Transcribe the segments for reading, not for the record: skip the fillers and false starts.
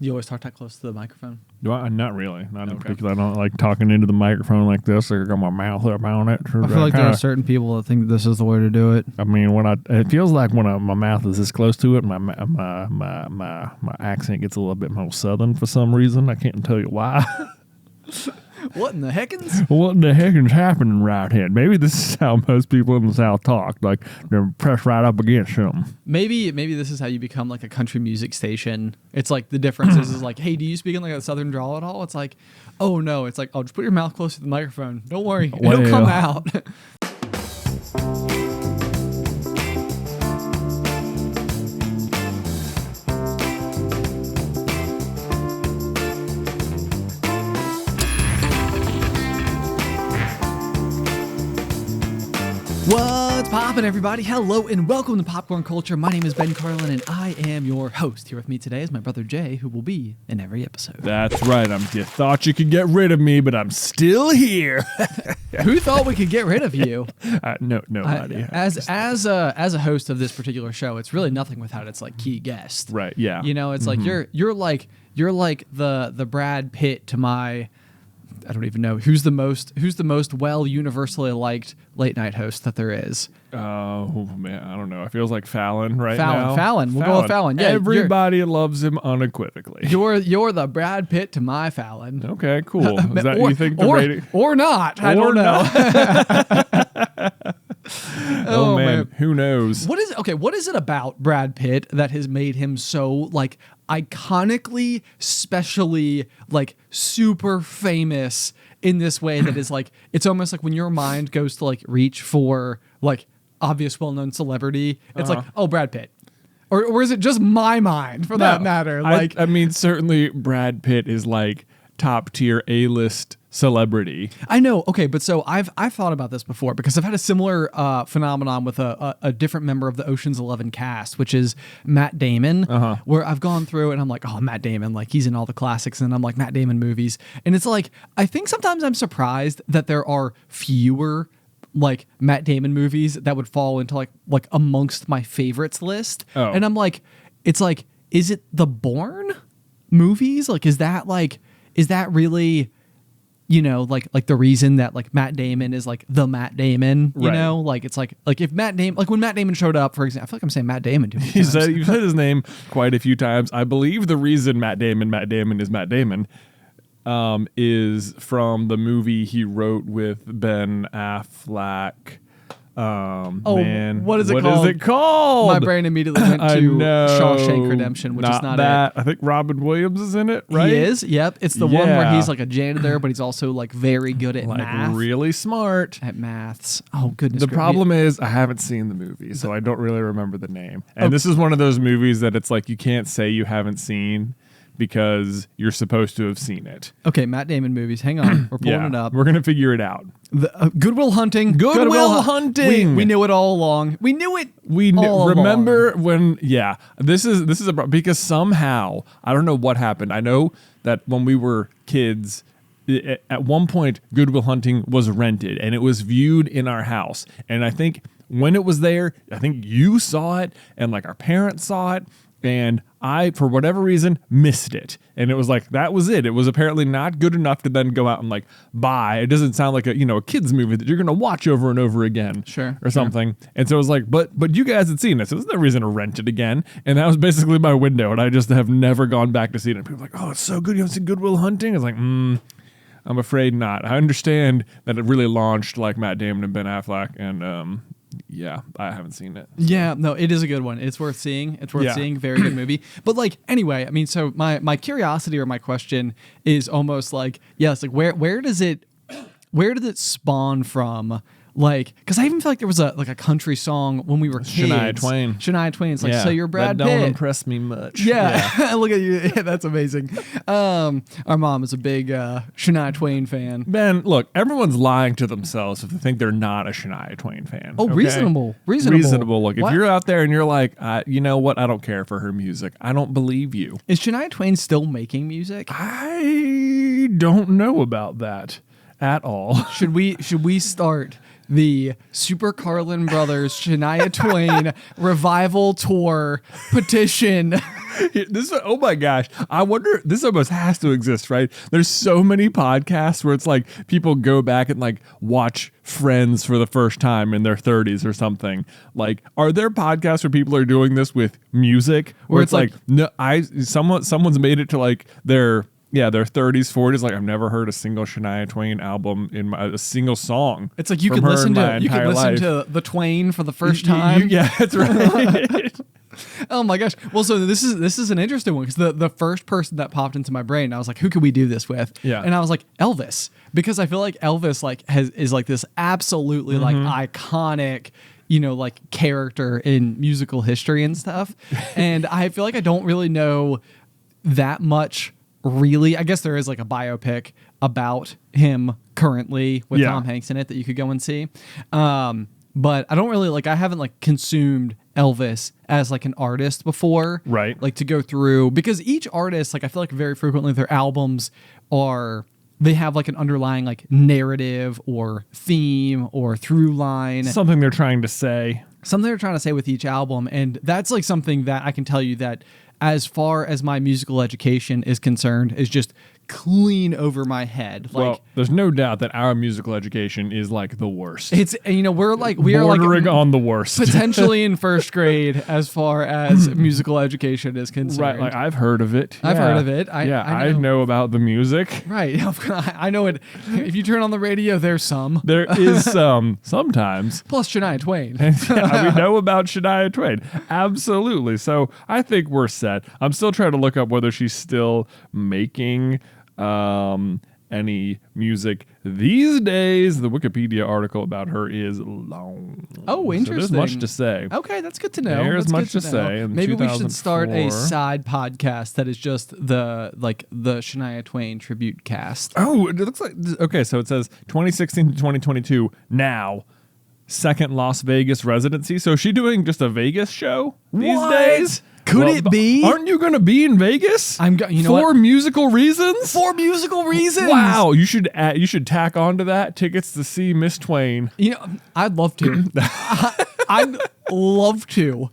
You always talk that close to the microphone? Not really. Not in particular. I don't like talking into the microphone like this. I got my mouth up on it. I feel like there are certain people that think this is the way to do it. I mean, it feels like when my mouth is this close to it, my accent gets a little bit more southern for some reason. I can't tell you why. What in the heckins? What in the heckins happening right here? Maybe this is how most people in the South talk. Like, they're pressed right up against something. Maybe this is how you become like a country music station. It's like the difference is like, hey, do you speak in like a southern drawl at all? It's like, oh no. It's like, oh, just put your mouth close to the microphone. Don't worry. It'll come out. What's poppin', everybody? Hello and welcome to Popcorn Culture. My name is Ben Carlin and I am your host. Here with me today is my brother Jay, who will be in every episode. That's right. You thought you could get rid of me, but I'm still here. Who thought we could get rid of you? No idea. As a host of this particular show, it's really nothing without its like key guest. Right. Yeah. You know, it's like you're like the Brad Pitt to my, I don't even know who's the most well universally liked late night host that there is. Oh man, I don't know. It feels like Fallon now. Fallon. We'll go with Fallon. Yeah, everybody loves him unequivocally. You're the Brad Pitt to my Fallon. Okay, cool. Is that you think the rating? Or not? I don't know. Oh man, who knows? What is it about Brad Pitt that has made him so like iconically, specially like super famous in this way that is like, it's almost like when your mind goes to like reach for like obvious well-known celebrity, it's like, oh, Brad Pitt. Or is it just my mind for that matter? Like, I mean, certainly Brad Pitt is like top tier A-list celebrity. I know. Okay, but so I've thought about this before because I've had a similar phenomenon with a different member of the Ocean's 11 cast, which is Matt Damon, where I've gone through and I'm like, oh, Matt Damon, like he's in all the classics, and I'm like, Matt Damon movies. And it's like, I think sometimes I'm surprised that there are fewer like Matt Damon movies that would fall into like amongst my favorites list. Oh. And I'm like, it's like, is it the Bourne movies? Like, is that really, you know, like the reason that like Matt Damon is like the Matt Damon, you know, like it's like if Matt Damon, like when Matt Damon showed up, for example, I feel like I'm saying Matt Damon too many times. You've said his name quite a few times. I believe the reason Matt Damon is Matt Damon is from the movie he wrote with Ben Affleck. Man, what is it called? What is it called? My brain immediately went to Shawshank Redemption, which is not that. it. I think Robin Williams is in it, right? He is. Yep. It's the one where he's like a janitor, but he's also like very good at math. Really smart at maths. Oh goodness. The problem is I haven't seen the movie, so I don't really remember the name. And this is one of those movies that it's like you can't say you haven't seen because you're supposed to have seen it. Okay, Matt Damon movies. Hang on. We're pulling it up. We're going to figure it out. Good Will Hunting. Good Will Hunting. We knew it all along. We knew it. Remember when? Yeah, this is a because somehow I don't know what happened. I know that when we were kids, at one point, Good Will Hunting was rented and it was viewed in our house. And I think when it was there, I think you saw it and like our parents saw it. And I, for whatever reason, missed it. And it was like, that was it. It was apparently not good enough to then go out and like buy. It doesn't sound like a kid's movie that you're going to watch over and over again. Sure. Or something. And so it was like, but you guys had seen it. So there's no reason to rent it again. And that was basically my window. And I just have never gone back to see it. And people are like, oh, it's so good. You haven't seen Good Will Hunting? I was like, I'm afraid not. I understand that it really launched like Matt Damon and Ben Affleck. And, yeah, I haven't seen it. Yeah, no, it is a good one. It's worth seeing. Seeing. Very good movie. But like, anyway, I mean, so my curiosity or my question is almost like, yes, like where did it spawn from? Like, because I even feel like there was a country song when we were kids. Shania Twain. It's like, so you're Brad Pitt. That don't impress me much. Yeah. Look at you. Yeah, that's amazing. Our mom is a big Shania Twain fan. Ben, look, everyone's lying to themselves if they think they're not a Shania Twain fan. Oh, okay? Reasonable. Look, if you're out there and you're like, you know what? I don't care for her music. I don't believe you. Is Shania Twain still making music? I don't know about that at all. Should we start the Super Carlin Brothers Shania Twain Revival Tour petition. Oh my gosh. I wonder, this almost has to exist, right? There's so many podcasts where it's like people go back and like watch Friends for the first time in their 30s or something. Like, are there podcasts where people are doing this with music? Where it's like no, someone's made it to like their 30s, 40s. Like, I've never heard a single Shania Twain album a single song. It's like you could listen to the Twain for the first time. Yeah, that's right. Oh my gosh. Well, so this is an interesting one because the first person that popped into my brain, I was like, who could we do this with? Yeah. And I was like, Elvis, because I feel like Elvis like is like this absolutely like iconic, like character in musical history and stuff. And I feel like I don't really know that much. Really, I guess there is like a biopic about him currently with Tom Hanks in it that you could go and see. But I don't really I haven't like consumed Elvis as like an artist before. Right. Like to go through, because each artist, like I feel like very frequently their albums they have like an underlying like narrative or theme or through line. Something they're trying to say. Something they're trying to say with each album. And that's like something that I can tell you that as far as my musical education is concerned, is just clean over my head. Like, well, there's no doubt that our musical education is like the worst. It's we are bordering on the worst, potentially in first grade as far as musical education is concerned. Right, like I've heard of it. I've heard of it. I know about the music. Right, I know it. If you turn on the radio, there's some. There is some sometimes. Plus Shania Twain. Yeah, we know about Shania Twain. Absolutely. So I think we're set. I'm still trying to look up whether she's still making any music these days. The Wikipedia article about her is long. Oh, interesting. So there's much to say. Okay, that's good to know. There's much to say. Maybe we should start a side podcast that is just the Shania Twain tribute cast. Oh, it looks like, okay, so it says 2016 to 2022 now. Second Las Vegas residency. So is she doing just a Vegas show these days? Could it be? Aren't you going to be in Vegas? For musical reasons? For musical reasons. Wow, you should tack onto that tickets to see Miss Twain. I'd love to. I'd love to.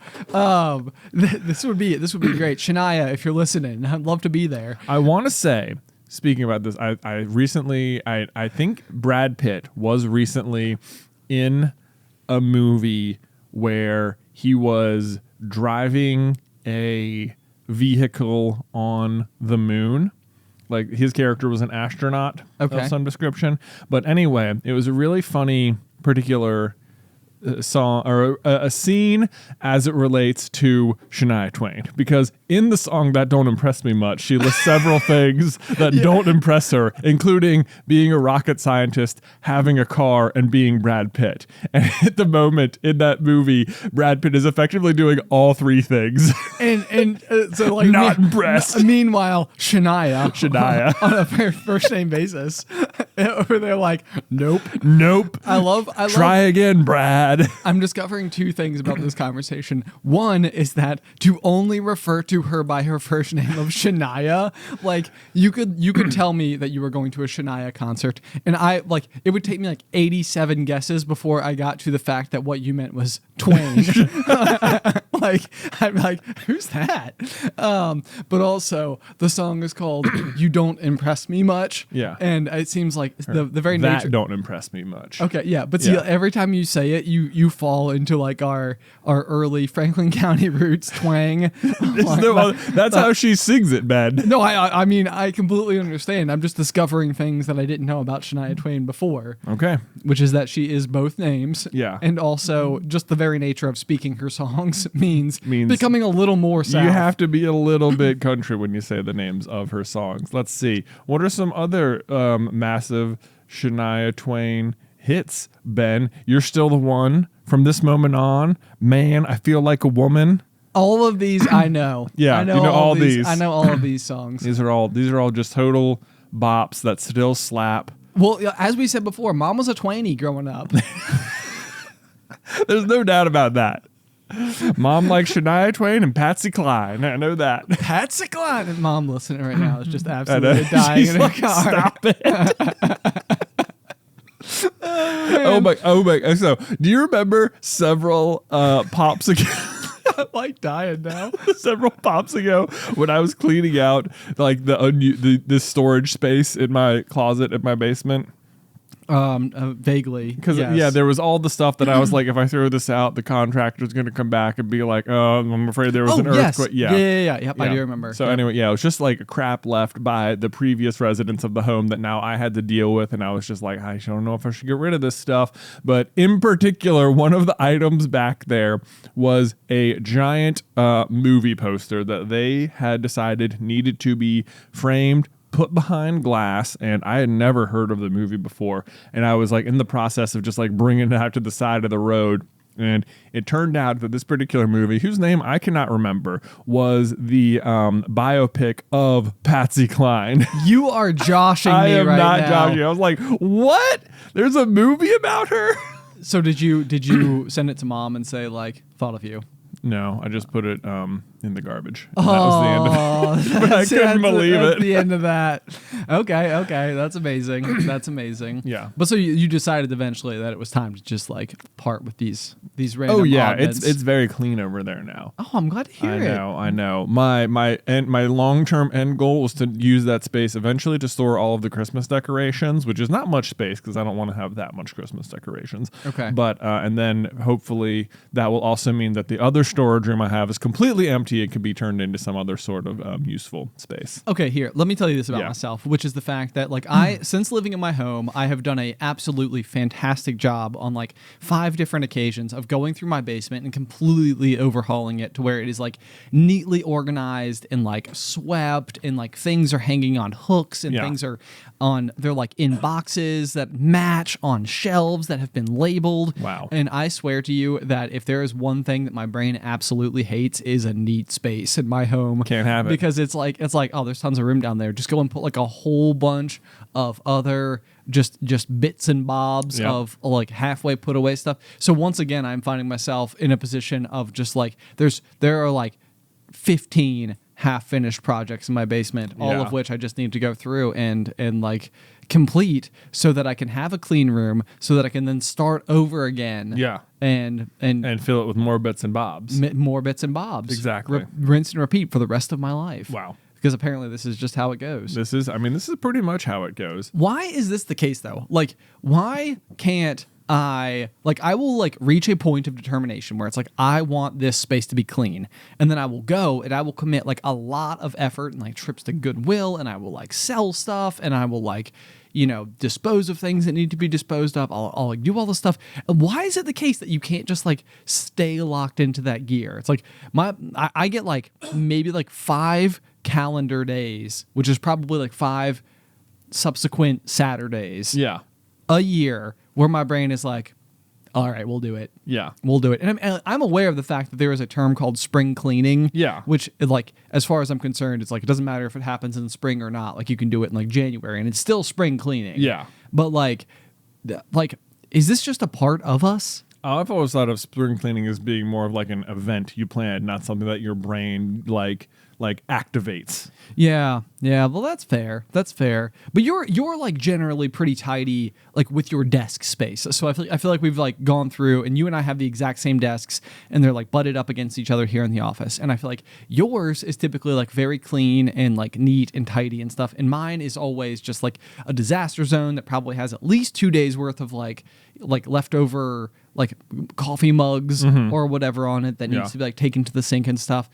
This would be great. Shania, if you're listening, I'd love to be there. I want to say, speaking about this, I recently think Brad Pitt was recently in a movie where he was driving a vehicle on the moon. Like, his character was an astronaut of some description. But anyway, it was a really funny particular song or a scene as it relates to Shania Twain, because in the song That Don't Impress Me Much, she lists several things that don't impress her, including being a rocket scientist, having a car, and being Brad Pitt. And at the moment in that movie, Brad Pitt is effectively doing all three things. And so like not impressed. Meanwhile, Shania on a first name basis, where they're like, nope. I love. Try again, Brad. I'm discovering two things about this conversation. One is that to only refer to her by her first name of Shania, like you could tell me that you were going to a Shania concert, and it would take me like 87 guesses before I got to the fact that what you meant was Twain. Like, I'm like, who's that? But also the song is called "You Don't Impress Me Much." Yeah, and it seems like the very that nature don't impress me much. Okay, yeah, but see, every time you say it, you fall into like our early Franklin County roots twang. That's how she sings it, man. No, I mean, I completely understand. I'm just discovering things that I didn't know about Shania Twain before. Okay, which is that she is both names. Yeah, and also just the very nature of speaking her songs means becoming a little more South. You have to be a little bit country when you say the names of her songs. Let's see. What are some other massive Shania Twain hits, Ben? You're Still the One, From This Moment On, Man, I Feel Like a Woman. All of these I know. Yeah, I know you know all these. I know all of these songs. These are all just total bops that still slap. Well, as we said before, Mom was a Twainie growing up. There's no doubt about that. Mom likes Shania Twain and Patsy Cline. I know that. Patsy Cline. And Mom listening right now is just absolutely dying in her car. Stop it. Oh Oh my. So, do you remember several pops ago? I'm like dying now. Several pops ago, when I was cleaning out like the storage space in my closet in my basement. Vaguely, because yes. there was all the stuff that I was like, if I throw this out, the contractor's going to come back and be like, oh, I'm afraid there was an earthquake. Yep, I do remember. So anyway, it was just like crap left by the previous residents of the home that now I had to deal with, and I was just like, I don't know if I should get rid of this stuff. But in particular, one of the items back there was a giant movie poster that they had decided needed to be framed, put behind glass, and I had never heard of the movie before, and I was like in the process of just like bringing it out to the side of the road, and it turned out that this particular movie, whose name I cannot remember, was the biopic of Patsy Cline. You are joshing me right now. I am not joshing. I was like, what? There's a movie about her? So did you send it to mom and say like, thought of you? No, I just put it in the garbage. And that was the end of it. But I couldn't believe it. The end of that. Okay, that's amazing. That's amazing. Yeah. But so you decided eventually that it was time to just like part with these random. Oh yeah, oddments. it's very clean over there now. Oh, I'm glad to hear it. I know. My long-term end goal was to use that space eventually to store all of the Christmas decorations, which is not much space because I don't want to have that much Christmas decorations. Okay. But and then hopefully that will also mean that the other storage room I have is completely empty. It can be turned into some other sort of useful space. Okay, here, let me tell you this about myself, which is the fact that like since living in my home, I have done a absolutely fantastic job on like 5 different occasions of going through my basement and completely overhauling it to where it is like neatly organized and like swept, and like things are hanging on hooks, and things are they're like in boxes that match on shelves that have been labeled. Wow. And I swear to you that if there is one thing that my brain absolutely hates, is a neat space in my home. Can't have it. Because it's like, oh, there's tons of room down there. Just go and put like a whole bunch of other just bits and bobs of like halfway put away stuff. So once again, I'm finding myself in a position of just like, there are like 15 half-finished projects in my basement, all of which I just need to go through and like complete so that I can have a clean room, so that I can then start over again. Yeah. And fill it with more bits and bobs. More bits and bobs. Exactly. Rinse and repeat for the rest of my life. Wow. Because apparently this is just how it goes. This is pretty much how it goes. Why is this the case though? Like, why can't I will like reach a point of determination where it's like, I want this space to be clean, and then I will go and I will commit like a lot of effort and like trips to Goodwill, and I will like sell stuff, and I will like, dispose of things that need to be disposed of. I'll like do all this stuff. And why is it the case that you can't just like stay locked into that gear? It's like I get like maybe like 5 calendar days, which is probably like 5 subsequent Saturdays. Yeah. A year where my brain is like, all right, we'll do it. Yeah. We'll do it. And I'm aware of the fact that there is a term called spring cleaning. Yeah. Which, like, as far as I'm concerned, it's like, it doesn't matter if it happens in spring or not. Like, you can do it in, like, January, and it's still spring cleaning. Yeah. But, like, is this just a part of us? I've always thought of spring cleaning as being more of like an event you plan, not something that your brain like activates. Yeah. Well, that's fair. But you're like generally pretty tidy, like with your desk space. So I feel like we've like gone through, and you and I have the exact same desks, and they're like butted up against each other here in the office. And I feel like yours is typically like very clean and like neat and tidy and stuff, and mine is always just like a disaster zone that probably has at least 2 days worth of like leftover like coffee mugs or whatever on it that needs to be like taken to the sink and stuff.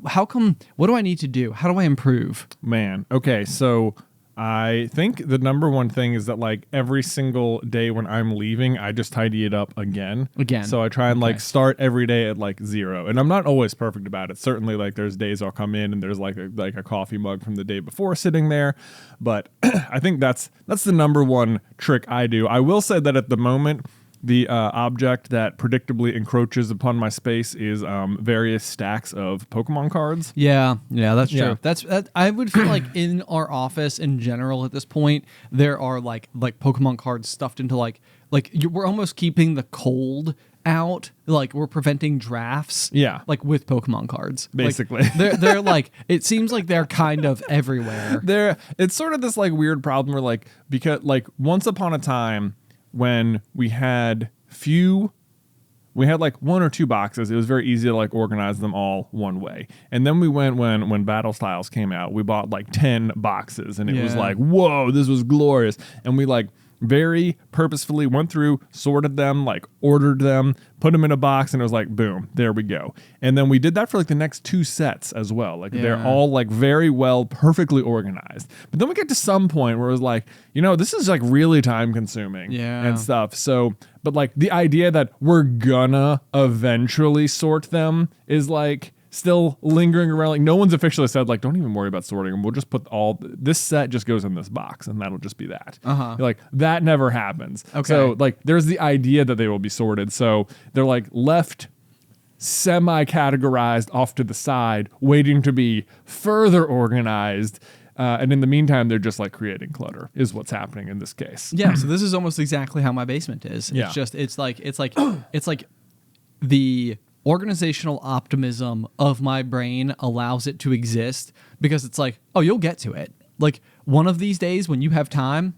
How come? What do I need to do? How do I improve? Man, okay, so I think the number one thing is that like every single day when I'm leaving, I just tidy it up again. So I try and like start every day at like 0, and I'm not always perfect about it. Certainly, like there's days I'll come in and there's like a coffee mug from the day before sitting there, but I think that's the number one trick I do. I will say that at the moment, the object that predictably encroaches upon my space is various stacks of Pokemon cards. Yeah, that's true. Yeah. I would feel like in our office in general at this point, there are like Pokemon cards stuffed into we're almost keeping the cold out. Like we're preventing drafts. Yeah, like with Pokemon cards, basically. Like, they're like, it seems like they're kind of everywhere. It's sort of this like weird problem where like, because like once upon a time, when we had like 1 or 2 boxes. It was very easy to like organize them all one way. And then we went when Battle Styles came out, we bought like 10 boxes and it was like, whoa, this was glorious. And we like very purposefully went through, sorted them, like ordered them, put them in a box, and it was like, boom, there we go. And then we did that for like the next 2 sets as well. Like they're all like very well, perfectly organized. But then we get to some point where it was like, this is like really time consuming and stuff. So, but like the idea that we're gonna eventually sort them is like still lingering around. Like no one's officially said like, don't even worry about sorting them. We'll just put this set just goes in this box and that'll just be that. Like that never happens. Okay. So like there's the idea that they will be sorted. So they're like left semi-categorized off to the side, waiting to be further organized. And in the meantime, they're just like creating clutter is what's happening in this case. Yeah. So this is almost exactly how my basement is. Yeah. It's just, it's like the organizational optimism of my brain allows it to exist because it's like, oh, you'll get to it. Like one of these days when you have time,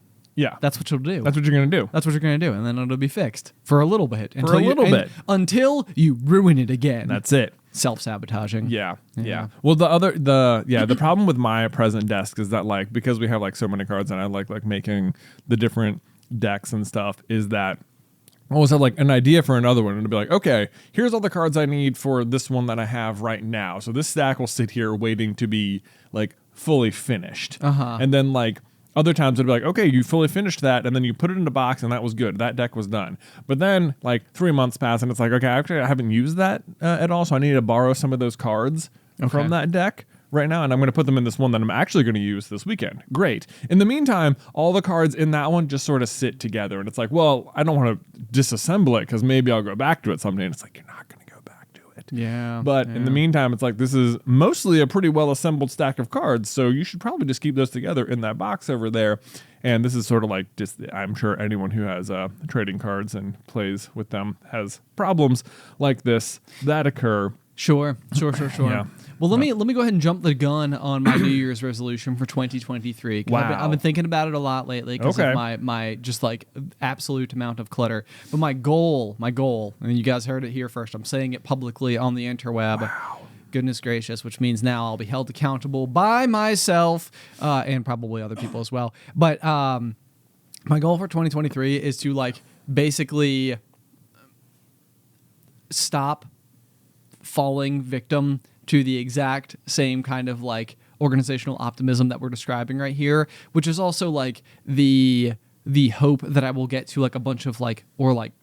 that's what you'll do. That's what you're going to do. That's what you're going to do. And then it'll be fixed for a little bit. Until you ruin it again. That's it. Self-sabotaging. Yeah. Well, the problem with my present desk is that like, because we have like so many cards and I like making the different decks and stuff, is that I always have like an idea for another one and to be like, okay, here's all the cards I need for this one that I have right now. So this stack will sit here waiting to be like fully finished. And then like other times it'd be like, okay, you fully finished that and then you put it in a box and that was good. That deck was done. But then like 3 months pass and it's like, okay, actually I haven't used that at all. So I need to borrow some of those cards from that deck right now, and I'm going to put them in this one that I'm actually going to use this weekend. Great. In the meantime, all the cards in that one just sort of sit together, and it's like, well, I don't want to disassemble it because maybe I'll go back to it someday, and it's like, you're not going to go back to it. Yeah. But in the meantime, it's like, this is mostly a pretty well-assembled stack of cards, so you should probably just keep those together in that box over there. And this is sort of like just, I'm sure anyone who has trading cards and plays with them has problems like this that occur. Sure. Yeah. Well, let me go ahead and jump the gun on my New Year's resolution for 2023. Wow. I've been thinking about it a lot lately because of my just like absolute amount of clutter. But my goal, and you guys heard it here first. I'm saying it publicly on the interweb. Wow. Goodness gracious, which means now I'll be held accountable by myself and probably other people as well. But my goal for 2023 is to like basically stop falling victim to the exact same kind of like organizational optimism that we're describing right here, which is also like the hope that I will get to like a bunch of like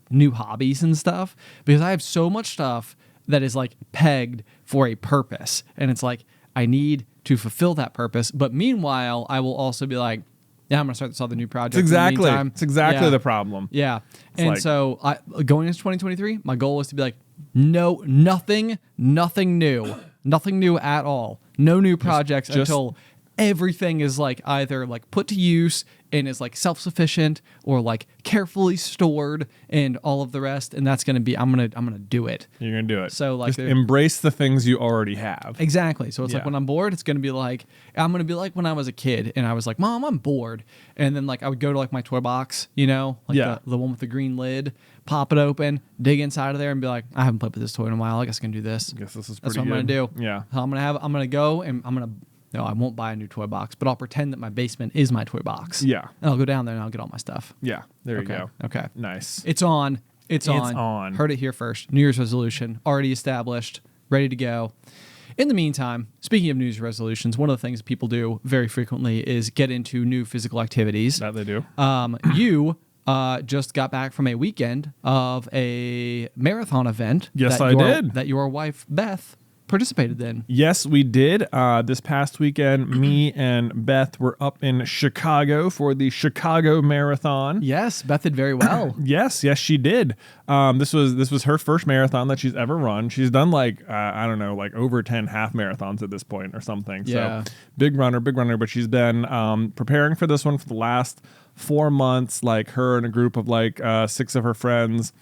new hobbies and stuff, because I have so much stuff that is like pegged for a purpose, and it's like I need to fulfill that purpose. But meanwhile, I will also be like, yeah, I'm gonna start this other new project. It's exactly the problem. Yeah, and so going into 2023, my goal is to be like, no, nothing new at all. No new projects until everything is like either like put to use and is like self-sufficient or like carefully stored and all of the rest. And that's gonna be I'm gonna do it. You're gonna do it. So like just embrace the things you already have. Exactly. So it's like when I'm bored, it's gonna be like I'm gonna be like when I was a kid and I was like, Mom, I'm bored. And then like I would go to like my toy box, the one with the green lid, pop it open, dig inside of there, and be like, I haven't played with this toy in a while. I guess I can do this. I guess this is That's pretty what I'm good. gonna do. Yeah. So I'm gonna go and no, I won't buy a new toy box, but I'll pretend that my basement is my toy box. Yeah. And I'll go down there and I'll get all my stuff. Yeah. There you go. Okay. Nice. It's on. It's on. On. Heard it here first. New Year's resolution already established, ready to go. In the meantime, speaking of New Year's resolutions, one of the things people do very frequently is get into new physical activities. That they do. You just got back from a weekend of a marathon event. Yes, I did. That your wife, Beth, participated in. Yes, we did. This past weekend, me and Beth were up in Chicago for the Chicago Marathon. Yes, Beth did very well. Yes, she did. This was her first marathon that she's ever run. She's done like over 10 half marathons at this point or something. Yeah. So big runner. But she's been preparing for this one for the last 4 months. Like her and a group of like 6 of her friends.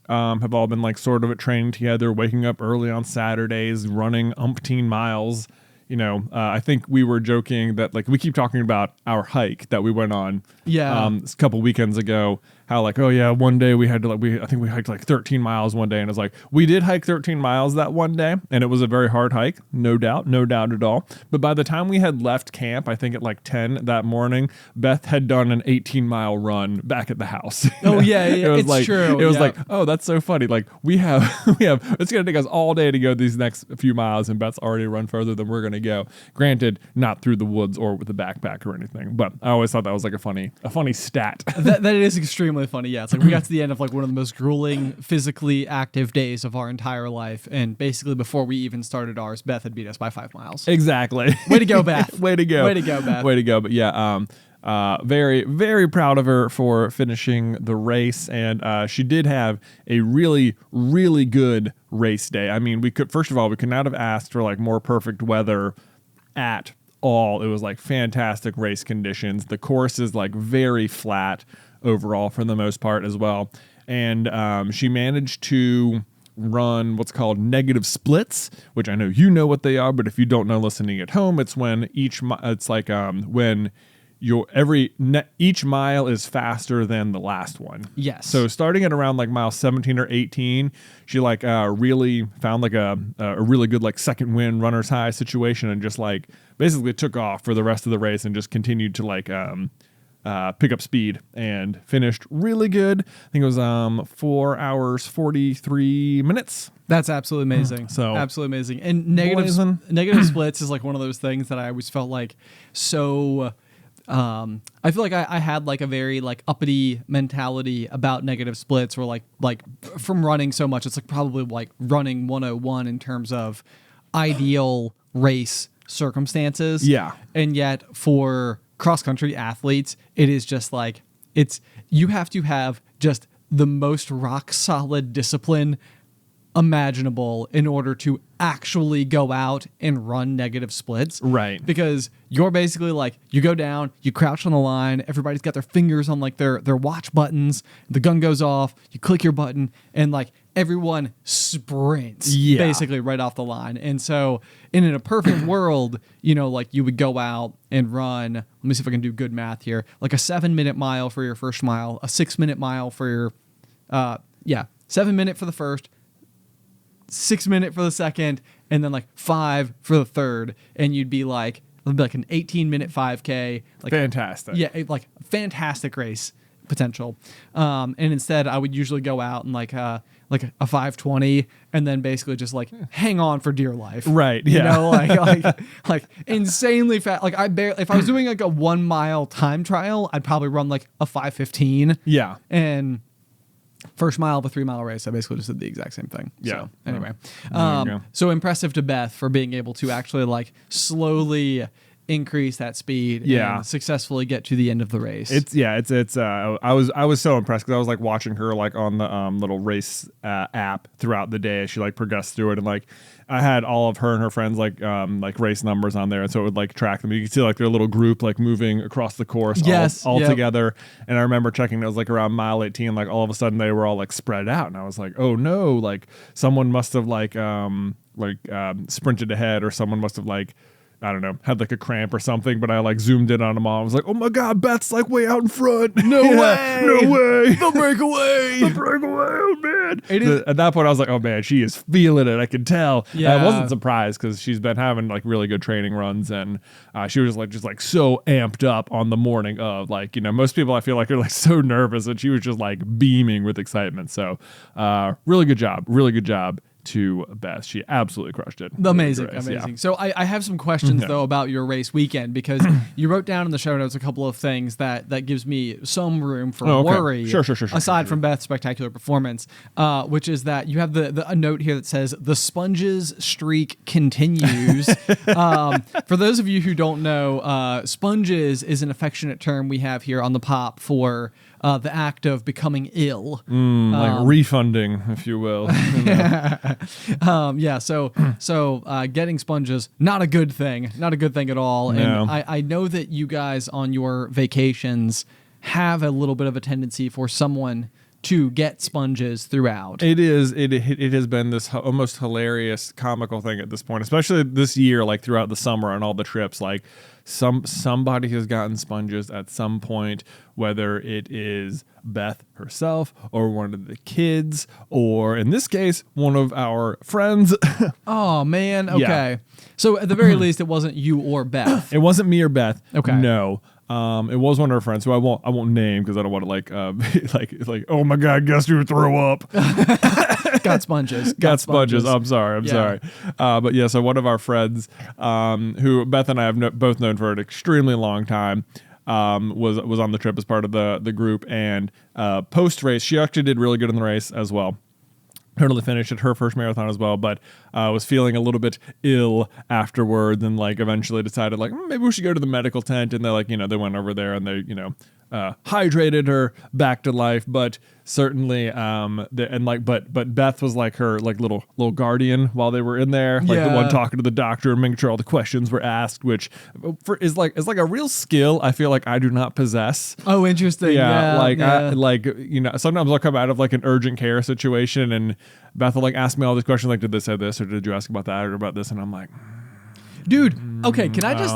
Have all been like sort of at training together, waking up early on Saturdays, running umpteen miles. I think we were joking that like we keep talking about our hike that we went on a couple weekends ago, how like, oh yeah, one day we had to I think we hiked like 13 miles one day, and it's like we did hike 13 miles that one day, and it was a very hard hike, no doubt at all. But by the time we had left camp, I think at like 10 that morning, Beth had done an 18-mile run back at the house. Oh yeah, it was it's like, true. It was like, oh, that's so funny. Like we have it's gonna take us all day to go these next few miles, and Beth's already run further than we're gonna go. Granted, not through the woods or with a backpack or anything, but I always thought that was like a funny stat. That is extremely funny. Yeah, it's like we got to the end of like one of the most grueling, physically active days of our entire life, and basically before we even started ours, Beth had beat us by 5 miles. Exactly. Way to go, Beth. Way to go. Way to go, Beth. Way to go. But yeah, very, very proud of her for finishing the race, and she did have a really, really good race day. I mean, we could not have asked for like more perfect weather at all. It was like fantastic race conditions. The course is like very flat overall for the most part as well. And she managed to run what's called negative splits, which I know you know what they are, but if you don't know listening at home, it's when each mile is faster than the last one. Yes. So starting at around like mile 17 or 18, she like really found like a really good like second wind runner's high situation, and just like basically took off for the rest of the race and just continued to like pick up speed and finished really good. I think it was 4 hours 43 minutes. That's absolutely amazing. So absolutely amazing. And negative splits is like one of those things that I always felt like so. I feel like I had like a very like uppity mentality about negative splits, or like from running so much. It's like probably like running 101 in terms of ideal race circumstances. Yeah. And yet for cross country athletes, it is just like you have to have just the most rock solid discipline imaginable in order to actually go out and run negative splits. Right. Because you're basically like, you go down, you crouch on the line, everybody's got their fingers on like their watch buttons, the gun goes off, you click your button, and like everyone sprints basically right off the line. And so in a perfect world, you know, like you would go out and run, let me see if I can do good math here, like a 7-minute mile for your first mile, a 6-minute mile for your 7 minute for the first, 6 minute for the second, and then like 5 for the third, and you'd be like, it'd be like an 18-minute 5K. Like fantastic. Yeah, like fantastic race potential. And instead, I would usually go out and like a 5:20, and then basically just like hang on for dear life. Right. You Yeah. know, like insanely fast. Like if I was doing like a 1 mile time trial, I'd probably run like a 5:15. Yeah. And first mile of a 3-mile race, I basically just did the exact same thing. Yeah. So, anyway, There you go. so impressive to Beth for being able to actually like slowly increase that speed and successfully get to the end of the race. I was so impressed because I was like watching her like on the little race app throughout the day as she like progressed through it, and like I had all of her and her friends like race numbers on there, and so it would like track them. You could see like their little group like moving across the course all together. And I remember checking, it was like around mile 18, like all of a sudden they were all like spread out, and I was like, oh no, like someone must have sprinted ahead, or someone must have like, I don't know, had like a cramp or something, but I like zoomed in on them all. I was like, oh my God, Beth's like way out in front. No way. No way. The breakaway. The breakaway. Oh man. At that point I was like, oh man, she is feeling it. I could tell. Yeah. I wasn't surprised because she's been having like really good training runs, and she was just so amped up on the morning of, like, you know, most people I feel like are like so nervous, and she was just like beaming with excitement. So really good job to Beth. She absolutely crushed it. Amazing. Yeah. So I have some questions though about your race weekend, because you wrote down in the show notes a couple of things that gives me some room for worry. Sure. Aside from Beth's spectacular performance, which is that you have a note here that says the sponges streak continues. For those of you who don't know, sponges is an affectionate term we have here on the Pop for the act of becoming ill. Like refunding, if you will. So getting sponges, not a good thing at all. No. And I know that you guys on your vacations have a little bit of a tendency for someone to get sponges throughout. It has been this almost hilarious comical thing at this point, especially this year, like throughout the summer on all the trips. Like somebody has gotten sponges at some point, whether it is Beth herself or one of the kids, or in this case, one of our friends. Oh man. Okay. So at the very least, it wasn't you or Beth. It wasn't me or Beth. Okay. No. It was one of our friends who I won't name because I don't want to like oh my God, guess who threw up? Got sponges. Got sponges. I'm sorry. But yeah, so one of our friends, who Beth and I have both known for an extremely long time, was on the trip as part of the group, and post race, she actually did really good in the race as well. Totally finished at her first marathon as well, but was feeling a little bit ill afterwards, and like eventually decided like maybe we should go to the medical tent, and they went over there and they hydrated her back to life. But certainly but Beth was like her like little guardian while they were in there, like the one talking to the doctor and making sure all the questions were asked, which is like a real skill I feel like I do not possess. Oh, interesting. Sometimes I'll come out of like an urgent care situation and Beth will like ask me all these questions like, did this say this, or did you ask about that or about this, and I'm like, dude, okay, can I just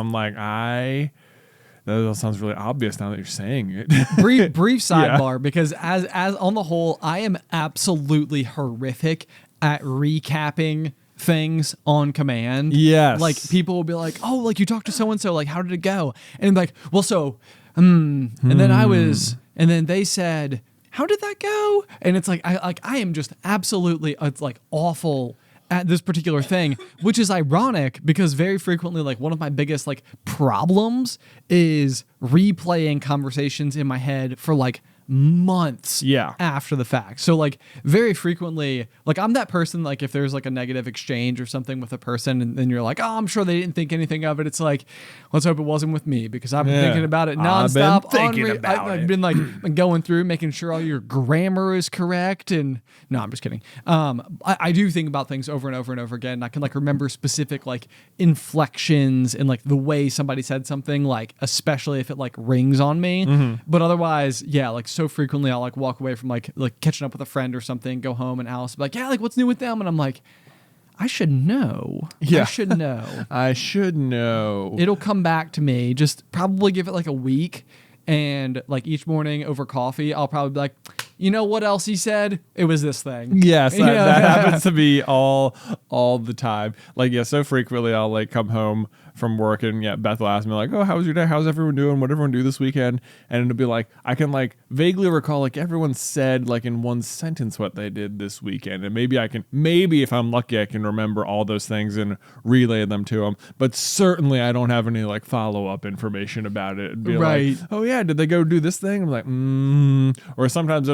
that sounds really obvious now that you're saying it. brief sidebar, because as on the whole, I am absolutely horrific at recapping things on command. Yes. Like people will be like, "Oh, like you talked to so and so, like how did it go?" And like, "Well, so and then they said, "How did that go?" And it's like I am just absolutely it's like awful at this particular thing, which is ironic because very frequently, like one of my biggest like problems is replaying conversations in my head for like months after the fact. So like very frequently, like I'm that person, like if there's like a negative exchange or something with a person and then you're like, oh, I'm sure they didn't think anything of it. It's like, let's hope it wasn't with me, because I've been thinking about it nonstop. I've been like going through, making sure all your grammar is correct. And no, I'm just kidding. I do think about things over and over and over again. I can like remember specific like inflections and like the way somebody said something, like especially if it like rings on me. Mm-hmm. But otherwise, like so frequently I'll like walk away from like catching up with a friend or something, go home, and Alice will be like, yeah, like what's new with them? And I'm like, I should know. Yeah. I should know. I should know. It'll come back to me. Just probably give it like a week. And like each morning over coffee, I'll probably be like, you know what else he said? It was this thing. Yes, that happens to me all the time. Like, so frequently I'll like come home from work and Beth will ask me like, oh, how was your day? How's everyone doing? What did everyone do this weekend? And it'll be like, I can like vaguely recall like everyone said like in one sentence what they did this weekend. And maybe if I'm lucky, I can remember all those things and relay them to them. But certainly I don't have any like follow-up information about it. And be like, oh yeah, did they go do this thing? I'm like, Or sometimes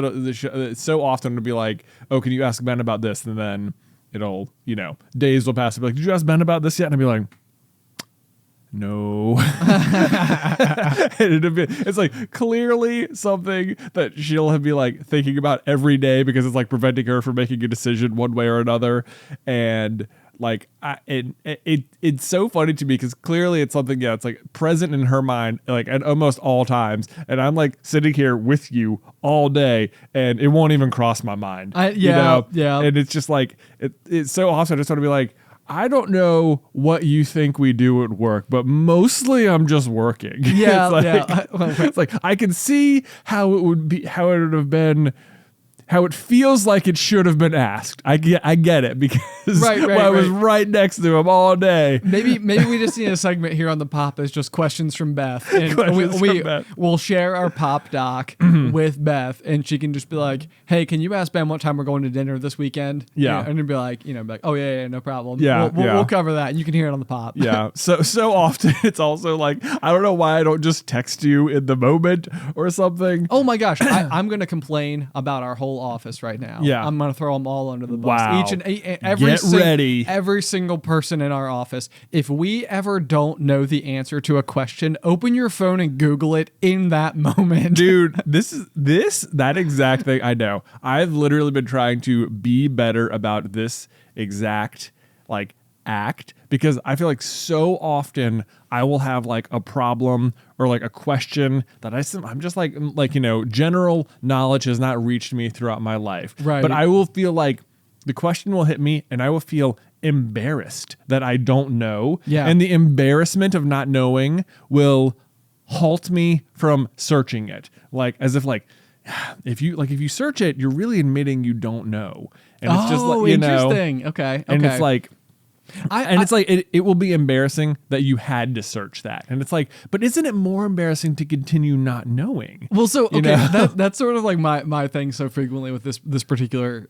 so often it'll be like, oh, can you ask Ben about this? And then it'll, days will pass. It'll be like, did you ask Ben about this yet? And I'll be like, no. It's like clearly something that she'll be like thinking about every day because it's like preventing her from making a decision one way or another. And like it's so funny to me because clearly it's something it's like present in her mind like at almost all times, and I'm like sitting here with you all day and it won't even cross my mind. And it's just like it's so awesome. I just want to be like, I don't know what you think we do at work, but mostly I'm just working. It's like I can see how it would have been, how it feels like it should have been asked. I get it because I was right next to him all day. Maybe we just need a segment here on the Pop that's just questions from Beth. And we'll share our Pop doc with Beth, and she can just be like, hey, can you ask Ben what time we're going to dinner this weekend? Yeah. And it'd be like, oh yeah, no problem. We'll cover that. You can hear it on the Pop. Yeah. So often it's also like, I don't know why I don't just text you in the moment or something. Oh my gosh. I'm going to complain about our whole office right now. Yeah. I'm going to throw them all under the bus. Wow. Every single person in our office. If we ever don't know the answer to a question, open your phone and Google it in that moment. Dude, that exact thing. I know. I've literally been trying to be better about this exact like act, because I feel like so often I will have like a problem or like a question that I'm just like general knowledge has not reached me throughout my life. Right. But I will feel like the question will hit me and I will feel embarrassed that I don't know. Yeah. And the embarrassment of not knowing will halt me from searching it. Like, as if like, if you search it, you're really admitting you don't know. And it's just like, interesting. Okay. And it's like, it will be embarrassing that you had to search that. And it's like, but isn't it more embarrassing to continue not knowing? Well, so, okay, that's sort of like my thing so frequently with this particular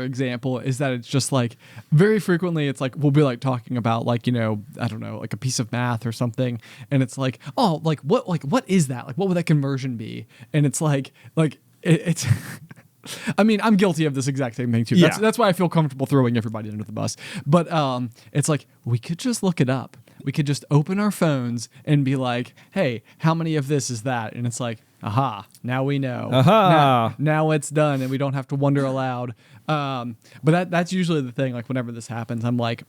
example is that it's just like very frequently it's like we'll be like talking about like, I don't know, like a piece of math or something, and it's like, oh, what is that? Like, what would that conversion be? And it's like it's I mean, I'm guilty of this exact same thing too. That's why I feel comfortable throwing everybody under the bus. But it's like, we could just look it up. We could just open our phones and be like, hey, how many of this is that? And it's like, aha, now we know. Now it's done, and we don't have to wonder aloud. But that's usually the thing. Like, whenever this happens, I'm like,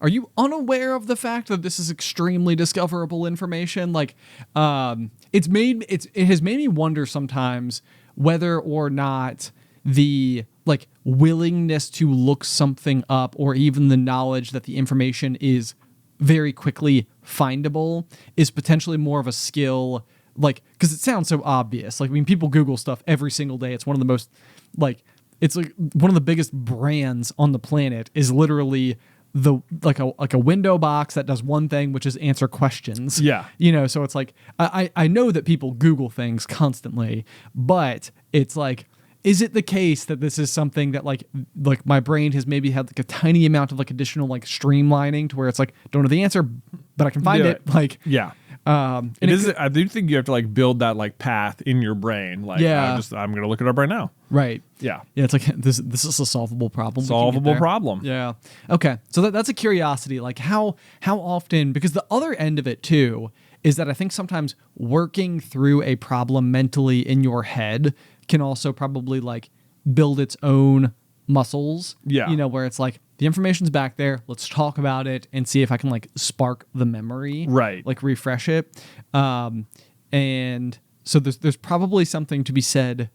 are you unaware of the fact that this is extremely discoverable information? Like, it has made me wonder sometimes whether or not the like willingness to look something up, or even the knowledge that the information is very quickly findable, is potentially more of a skill. Like, because it sounds so obvious. Like, I mean, people Google stuff every single day. It's one of the most, like, it's like one of the biggest brands on the planet is literally like a window box that does one thing, which is answer questions. Yeah. So it's like, I know that people Google things constantly, but it's like, is it the case that this is something that like my brain has maybe had like a tiny amount of like additional like streamlining to where it's like, don't know the answer, but I can find it. Like, yeah. I do think you have to like build that like path in your brain. Like, I'm going to look it up right now. Right. Yeah. Yeah. It's like, this is a solvable problem. Solvable problem. Yeah. Okay. So that's a curiosity. Like, how often, because the other end of it too is that I think sometimes working through a problem mentally in your head can also probably like build its own muscles. Yeah. Where it's like, the information's back there. Let's talk about it and see if I can like spark the memory. Right. Like refresh it. And so there's probably something to be said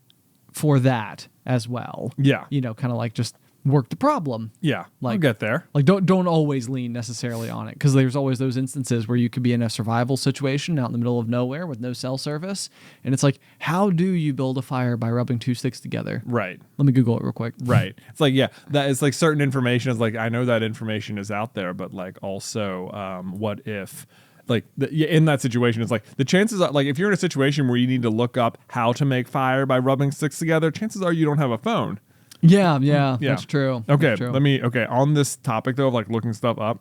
for that as well. Yeah. Kind of like just work the problem. Yeah. Like, I'll get there. Like, don't always lean necessarily on it, because there's always those instances where you could be in a survival situation out in the middle of nowhere with no cell service, and it's like, how do you build a fire by rubbing two sticks together? Right. Let me Google it real quick. Right. It's like, yeah, that is like certain information is like, I know that information is out there, but like also, what if like in that situation, it's like the chances are, like, if you're in a situation where you need to look up how to make fire by rubbing sticks together, chances are you don't have a phone. Yeah, that's true. Okay, That's true. On this topic though of like looking stuff up,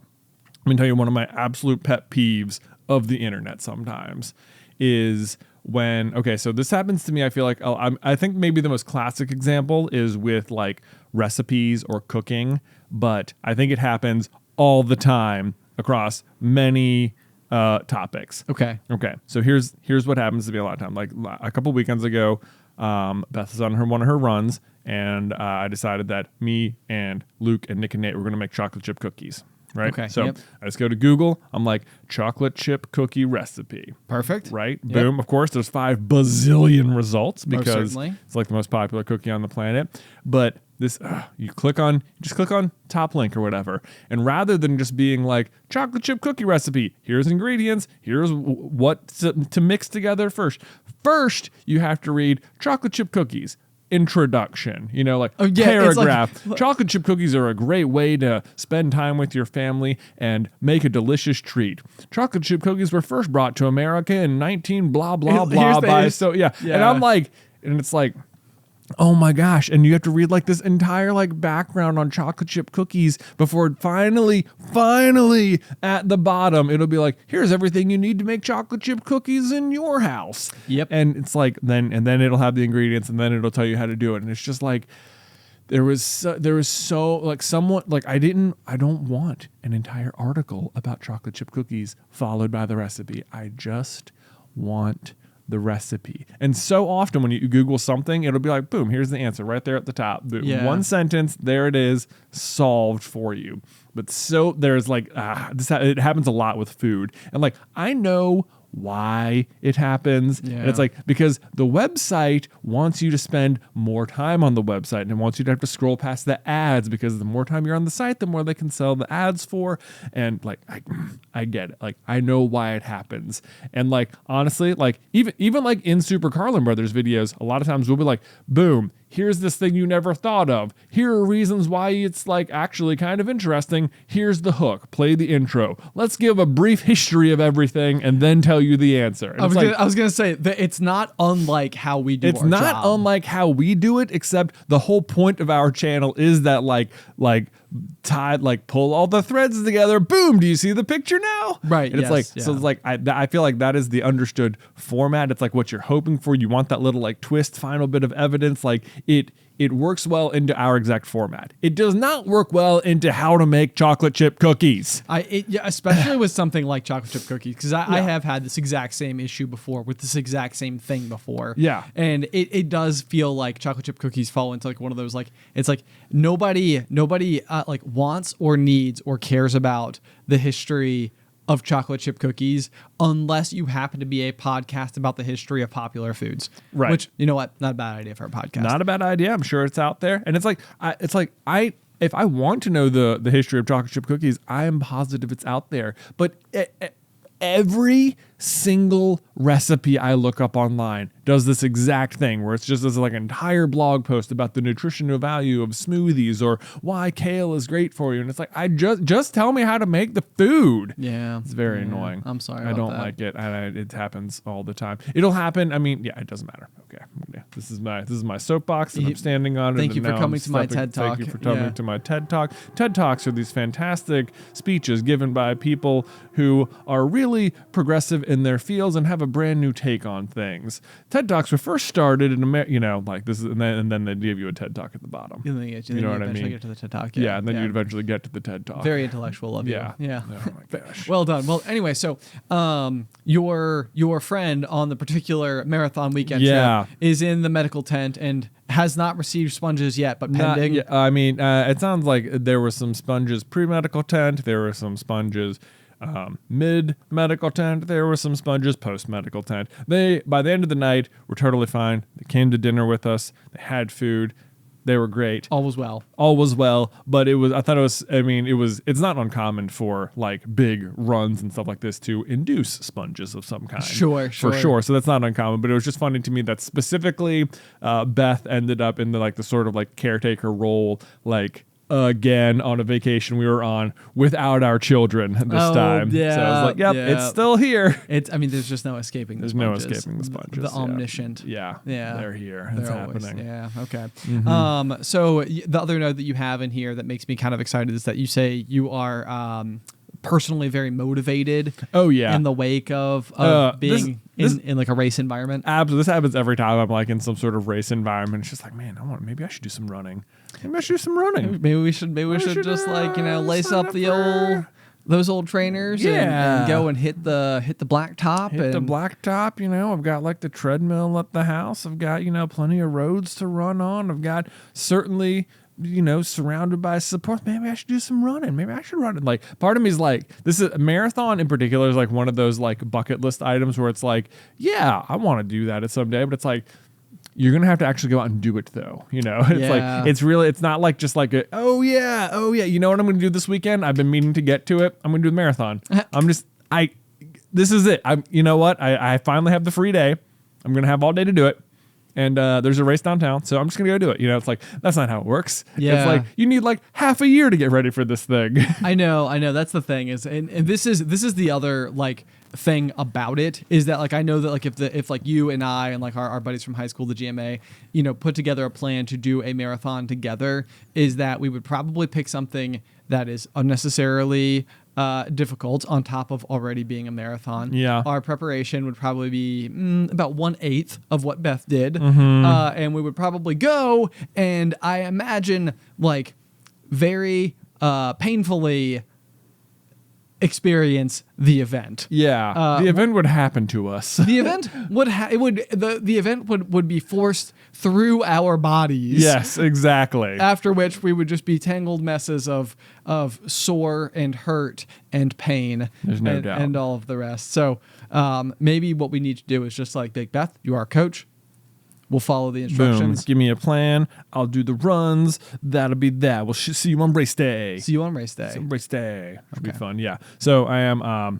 let me tell you one of my absolute pet peeves of the internet sometimes is when, so this happens to me, I feel like, I think maybe the most classic example is with like recipes or cooking, but I think it happens all the time across many topics. Okay. So here's what happens to me a lot of time. Like a couple weekends ago, Beth was on one of her runs, and I decided that me and Luke and Nick and Nate were going to make chocolate chip cookies. Right. Okay. So I just go to Google. I'm like, chocolate chip cookie recipe. Perfect. Right. Yep. Boom. Of course, there's 5 bazillion results because it's like the most popular cookie on the planet. But this, you just click on top link or whatever. And rather than just being like chocolate chip cookie recipe, here's ingredients, here's what to mix together first, you have to read chocolate chip cookies. Introduction, paragraph. Like, chocolate chip cookies are a great way to spend time with your family and make a delicious treat. Chocolate chip cookies were first brought to America in 19 blah blah blah by and I'm like, and it's like, oh my gosh, and you have to read like this entire like background on chocolate chip cookies before finally at the bottom it'll be like, here's everything you need to make chocolate chip cookies in your house. Yep. And it's like then it'll have the ingredients, and then it'll tell you how to do it. And it's just like there was so like someone like I don't want an entire article about chocolate chip cookies followed by the recipe. I just want the recipe. And so often when you Google something, it'll be like, boom, here's the answer right there at the top. One sentence, there it is, solved for you. But so there's like, it happens a lot with food. And like, I know why it happens. Yeah. And it's like, because the website wants you to spend more time on the website, and it wants you to have to scroll past the ads, because the more time you're on the site, the more they can sell the ads for. And like, I get it. Like, I know why it happens. And like, honestly, like even like in Super Carlin Brothers videos, a lot of times we'll be like, boom, here's this thing you never thought of. Here are reasons why it's like actually kind of interesting. Here's the hook. Play the intro. Let's give a brief history of everything and then tell you the answer. And I was gonna say that it's not unlike how we do. It's not unlike how we do it, except the whole point of our channel is that like tied, like pull all the threads together. Boom! Do you see the picture now? Right. And it's like, so it's like I feel like that is the understood format. It's like what you're hoping for. You want that little like twist, final bit of evidence. Like it works well into our exact format. It does not work well into how to make chocolate chip cookies. Especially with something like chocolate chip cookies, because I have had this exact same issue before with this exact same thing before. Yeah. And it does feel like chocolate chip cookies fall into like one of those, like, it's like nobody like wants or needs or cares about the history of chocolate chip cookies unless you happen to be a podcast about the history of popular foods. Right. Which, you know what? Not a bad idea for a podcast. Not a bad idea. I'm sure it's out there. And it's like if I want to know the history of chocolate chip cookies, I am positive it's out there. But every single recipe I look up online does this exact thing, where it's just this like entire blog post about the nutritional value of smoothies or why kale is great for you. And it's like, I just tell me how to make the food. Yeah. It's very annoying. I'm sorry. I don't like it. It happens all the time. It'll happen. I mean, yeah, it doesn't matter. Okay. This is my soapbox and I'm standing on it. Thank you for coming to my TED Talk. Thank you for coming to my TED Talk. TED Talks are these fantastic speeches given by people who are really progressive in their fields and have a brand new take on things. TED Talks were first started in America, like this is, and then they give you a TED Talk at the bottom. You know what I mean? Get to the TED Talk. Yeah, and then you eventually get to the TED Talk. Very intellectual of you. Yeah. Oh my gosh. Well done. Well, anyway, so your friend on the particular marathon weekend trip is in the medical tent and has not received sponges yet, but pending. It sounds like there were some sponges pre-medical tent. There were some sponges mid-medical tent. There were some sponges post-medical tent. They, by the end of the night, were totally fine. They came to dinner with us. They had food. They were great. All was well. But it's not uncommon for like big runs and stuff like this to induce sponges of some kind. Sure. For sure. So that's not uncommon, but it was just funny to me that specifically Beth ended up in the sort of like caretaker role, like again on a vacation we were on without our children this time. Yeah, so I was like, yep, it's still here. There's just no escaping the sponges. There's no escaping the sponges. The omniscient. Yeah. They're here. They're it's happening. Okay. Mm-hmm. So the other note that you have in here that makes me kind of excited is that you say you are personally very motivated. Oh yeah. In the wake of being in like a race environment. Absolutely. This happens every time I'm like in some sort of race environment. It's just like, man, maybe I should do some running. Maybe we should just like, lace up those old trainers and go and hit the blacktop. The blacktop, I've got like the treadmill at the house. I've got, plenty of roads to run on. I've got certainly, surrounded by support. Maybe I should do some running. Maybe I should run it. Like, part of me is like, this is a marathon in particular is like one of those like bucket list items where it's like, yeah, I want to do that at some day, but it's like, you're going to have to actually go out and do it though. It's like, it's not like just like oh yeah. You know what I'm going to do this weekend? I've been meaning to get to it. I'm going to do the marathon. This is it. You know what? I finally have the free day. I'm going to have all day to do it. And there's a race downtown, so I'm just going to go do it. It's like, that's not how it works. Yeah. It's like, you need like half a year to get ready for this thing. I know. That's the thing is, and this is the other like thing about it is that like I know that like if like you and I and like our buddies from high school, the GMA, put together a plan to do a marathon together, is that we would probably pick something that is unnecessarily difficult on top of already being a marathon. Yeah. Our preparation would probably be about 1/8 of what Beth did. Mm-hmm. And we would probably go, and I imagine like very painfully experience the event. Yeah, the event would happen to us. The event the event would be forced through our bodies. Yes, exactly. After which we would just be tangled messes of sore and hurt and pain. There's no doubt. And all of the rest. So maybe what we need to do is just like, Big Beth, you are our coach. We'll follow the instructions. Boom. Give me a plan. I'll do the runs. That'll be that. We'll see you on race day. See you on race day. Race day. That'll be fun. Yeah. So I'm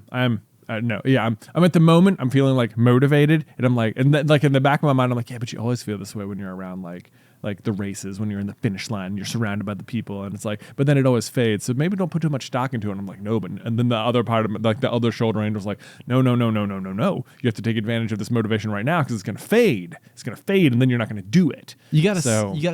at the moment I'm feeling like motivated, and I'm like, and then, like in the back of my mind I'm like, yeah, but you always feel this way when you're around like the races, when you're in the finish line and you're surrounded by the people, and it's like, but then it always fades. So maybe don't put too much stock into it. And I'm like, no, but and then the other part of like the other shoulder angel's like, no. You have to take advantage of this motivation right now because it's gonna fade. It's gonna fade, and then you're not gonna do it. You gotta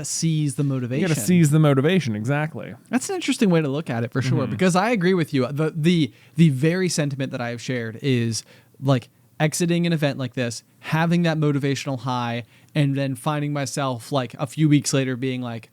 seize the motivation. You gotta seize the motivation, exactly. That's an interesting way to look at it for sure, because I agree with you. The very sentiment that I have shared is like exiting an event like this, having that motivational high, and then finding myself like a few weeks later being like,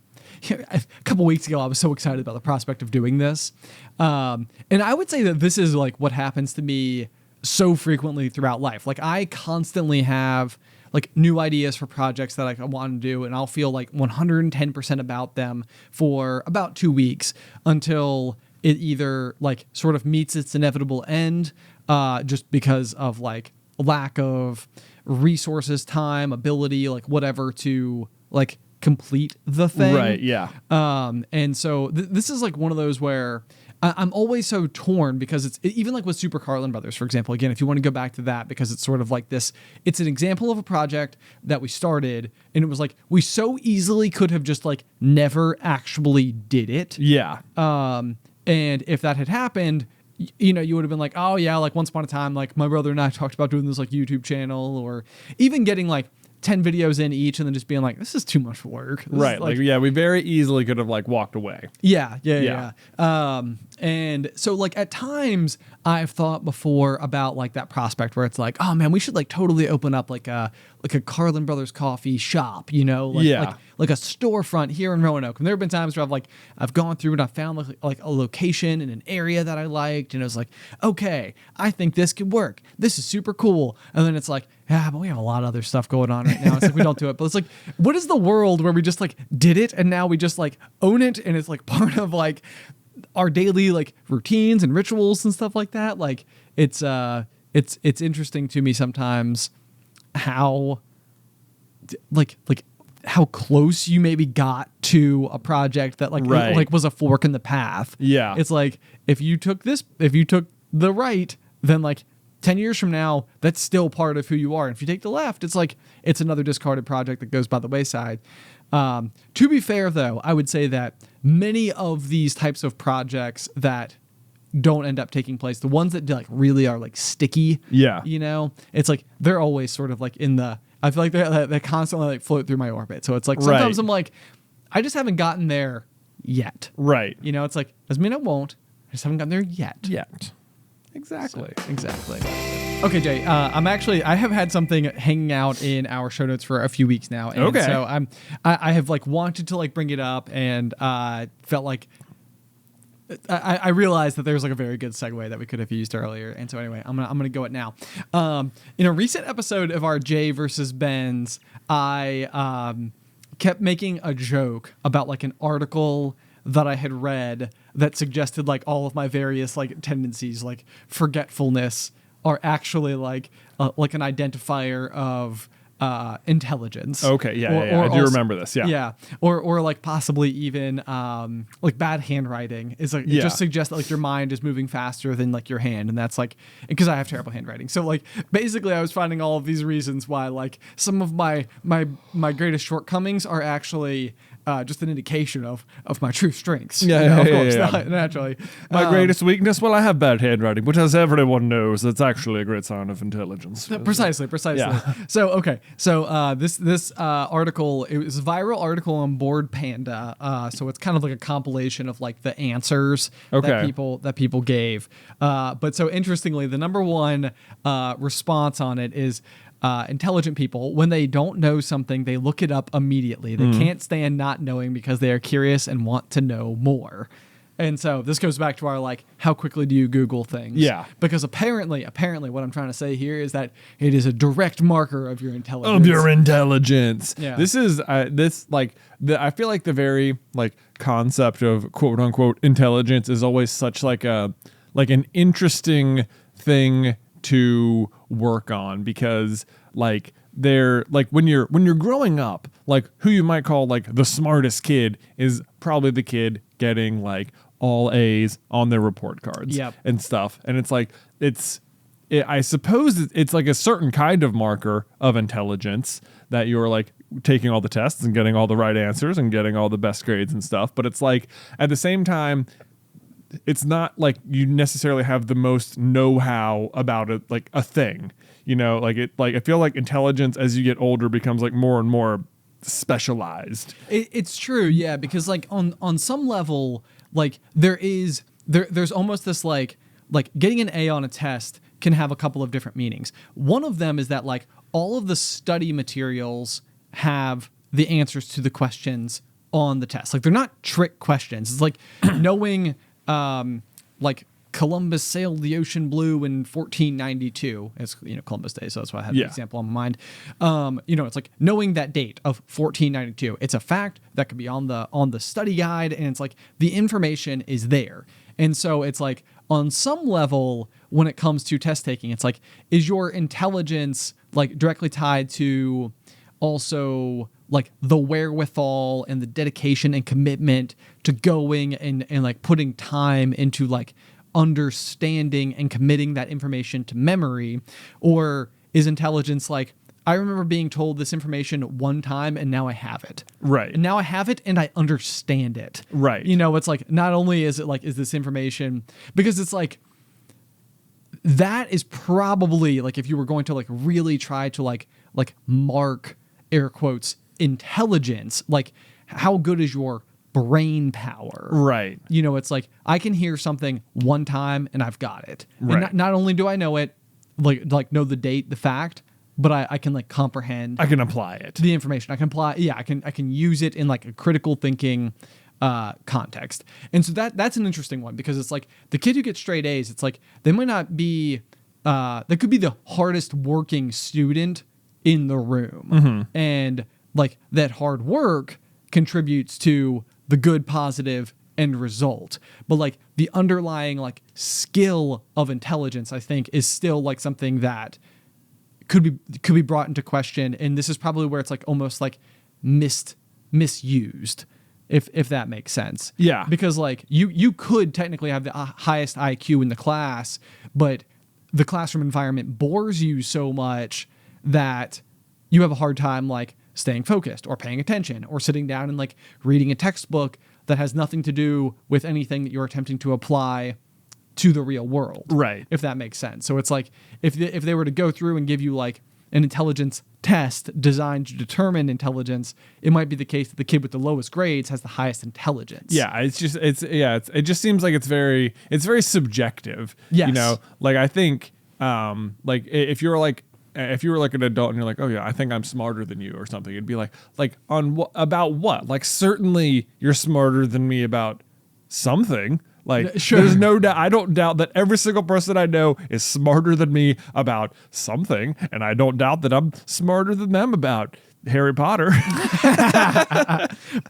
a couple weeks ago I was so excited about the prospect of doing this. And I would say that this is like what happens to me so frequently throughout life. Like I constantly have like new ideas for projects that I want to do, and I'll feel like 110% about them for about 2 weeks until it either like sort of meets its inevitable end, just because of like lack of resources, time, ability, like whatever to like complete the thing. Right. Yeah. And so this is like one of those where I'm always so torn, because it's even like with Super Carlin Brothers, for example, again, if you want to go back to that, because it's sort of like this, it's an example of a project that we started and it was like, we so easily could have just like never actually did it. Yeah. And if that had happened, you know, you would have been like, oh yeah, like once upon a time, like my brother and I talked about doing this like YouTube channel, or even getting like 10 videos in each and then just being like, this is too much work. Right. Like, yeah, we very easily could have like walked away. Yeah. And so like at times I've thought before about like that prospect where it's like, oh man, we should like totally open up like a Carlin Brothers Coffee shop, you know, like a storefront here in Roanoke. And there have been times where I've gone through and I found like a location in an area that I liked, and it was like, okay, I think this could work. This is super cool. And then it's like, yeah, but we have a lot of other stuff going on right now. It's like we don't do it. But it's like, what is the world where we just like did it and now we just like own it, and it's like part of like our daily like routines and rituals and stuff like that. Like it's interesting to me sometimes how like how close you maybe got to a project that like was a fork in the path. Yeah. It's like if you took the right, then like 10 years from now, that's still part of who you are. And if you take the left, it's like it's another discarded project that goes by the wayside. To be fair, though, I would say that many of these types of projects that don't end up taking place, the ones that like really are like sticky, you know, it's like they're always sort of like I feel like they constantly like float through my orbit. So it's like sometimes I'm like, I just haven't gotten there yet. Right. You know, it's like, doesn't mean I won't. I just haven't gotten there yet. Exactly. Okay, Jay. I have had something hanging out in our show notes for a few weeks now, and so I have like wanted to like bring it up, and felt like I realized that there's like a very good segue that we could have used earlier, and so anyway, I'm gonna go it now. In a recent episode of our Jay versus Ben's, I kept making a joke about like an article that I had read that suggested like all of my various like tendencies, like forgetfulness, are actually like an identifier of intelligence. Okay, I do remember this. Yeah, or like possibly even like bad handwriting is like it just suggests that like your mind is moving faster than like your hand, and that's like because I have terrible handwriting. So like basically, I was finding all of these reasons why like some of my greatest shortcomings are actually just an indication of my true strengths. Of course, naturally. My greatest weakness? Well, I have bad handwriting, but as everyone knows, that's actually a great sign of intelligence. Precisely. Yeah. So, okay. So this article, it was a viral article on Board Panda. So it's kind of like a compilation of like the answers that people gave. But so interestingly, the number one response on it is, intelligent people, when they don't know something, they look it up immediately. They can't stand not knowing because they are curious and want to know more. And so this goes back to our like, how quickly do you Google things? Yeah. Because apparently what I'm trying to say here is that it is a direct marker of your intelligence. Yeah. This is I feel like the very like concept of quote unquote intelligence is always such like an interesting thing to work on, because like they're like when you're growing up, like who you might call like the smartest kid is probably the kid getting like all A's on their report cards and stuff. And it's like, I suppose it's like a certain kind of marker of intelligence that you're like taking all the tests and getting all the right answers and getting all the best grades and stuff. But it's like, at the same time, it's not like you necessarily have the most know-how about it, like a thing, you know, like I feel like intelligence as you get older becomes like more and more specialized. It's true. Yeah. Because like on some level, like there's almost this like getting an A on a test can have a couple of different meanings. One of them is that like all of the study materials have the answers to the questions on the test. Like they're not trick questions. It's like knowing like Columbus sailed the ocean blue in 1492. It's, you know, Columbus Day, so that's why I had the example on my mind. You know, it's like knowing that date of 1492. It's a fact that could be on the study guide, and it's like the information is there. And so it's like on some level, when it comes to test taking, it's like, is your intelligence like directly tied to also like the wherewithal and the dedication and commitment to going and like putting time into like understanding and committing that information to memory? Or is intelligence like, I remember being told this information one time and now I have it. Right. And now I have it and I understand it. Right. You know, it's like, not only is it like, is this information, because it's like, that is probably like, if you were going to like really try to like mark air quotes intelligence, like how good is your brain power? Right. You know, it's like I can hear something one time and I've got it. Right. And not only do I know it, like know the date, the fact, but I can like comprehend. I can apply it. The information. I can apply. Yeah, I can use it in like a critical thinking context. And so that's an interesting one, because it's like the kid who gets straight A's, it's like they might not be they could be the hardest working student in the room. Mm-hmm. And like that hard work contributes to the good positive end result. But like the underlying like skill of intelligence, I think, is still like something that could be brought into question. And this is probably where it's like almost like misused, if that makes sense. Yeah. Because like you could technically have the highest IQ in the class, but the classroom environment bores you so much that you have a hard time like staying focused or paying attention or sitting down and like reading a textbook that has nothing to do with anything that you're attempting to apply to the real world. Right. If that makes sense. So it's like if they were to go through and give you like an intelligence test designed to determine intelligence, it might be the case that the kid with the lowest grades has the highest intelligence. Yeah, it just seems like it's very subjective. Yes. You know, like I think like if you were like an adult and you're like, oh yeah, I think I'm smarter than you or something, it'd be like on about what? Like certainly you're smarter than me about something. Like, sure. There's no doubt. I don't doubt that every single person I know is smarter than me about something, and I don't doubt that I'm smarter than them about Harry Potter.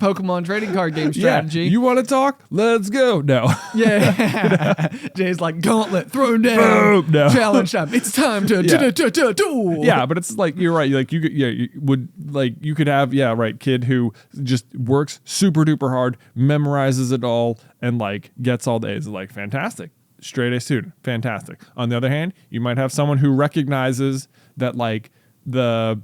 Pokemon trading card game strategy. Yeah. You want to talk? Let's go. No. Yeah. Jay's like, gauntlet, throw down. Boom. No. Challenge time. It's time to do. Yeah, but it's like, you're right. Like you could have, kid who just works super duper hard, memorizes it all, and like gets all the A's. Like, fantastic. Straight A student. Fantastic. On the other hand, you might have someone who recognizes that like the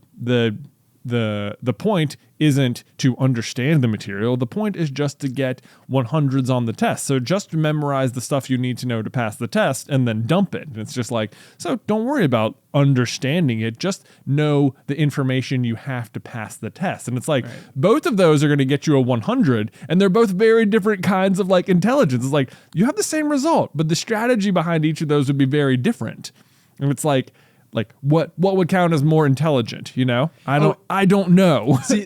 point isn't to understand the material. The point is just to get 100s on the test. So just memorize the stuff you need to know to pass the test and then dump it. And it's just like, so don't worry about understanding it. Just know the information you have to pass the test. And it's like, right. Both of those are going to get you a 100, and they're both very different kinds of like intelligence. It's like, you have the same result, but the strategy behind each of those would be very different. And it's like what would count as more intelligent, you know? I don't know. See,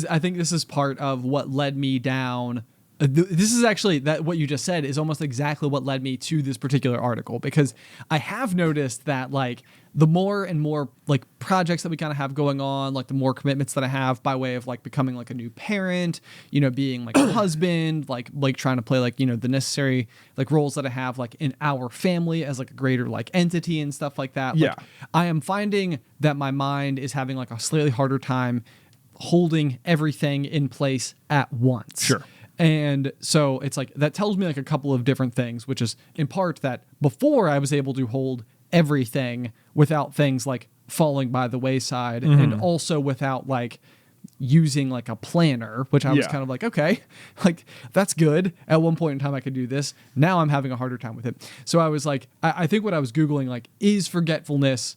I think this is part of what led me down this is actually that what you just said is almost exactly what led me to this particular article, because I have noticed that like the more and more like projects that we kind of have going on, like the more commitments that I have by way of like becoming like a new parent, you know, being like a husband, like trying to play like, you know, the necessary like roles that I have like in our family as like a greater like entity and stuff like that. Yeah. Like, I am finding that my mind is having like a slightly harder time holding everything in place at once. Sure. And so it's like that tells me like a couple of different things, which is in part that before I was able to hold everything without things like falling by the wayside, and also without like using like a planner, which I was kind of like, okay, like that's good. At one point in time I could do this. Now I'm having a harder time with it. So I was like, I think what I was Googling, like, is forgetfulness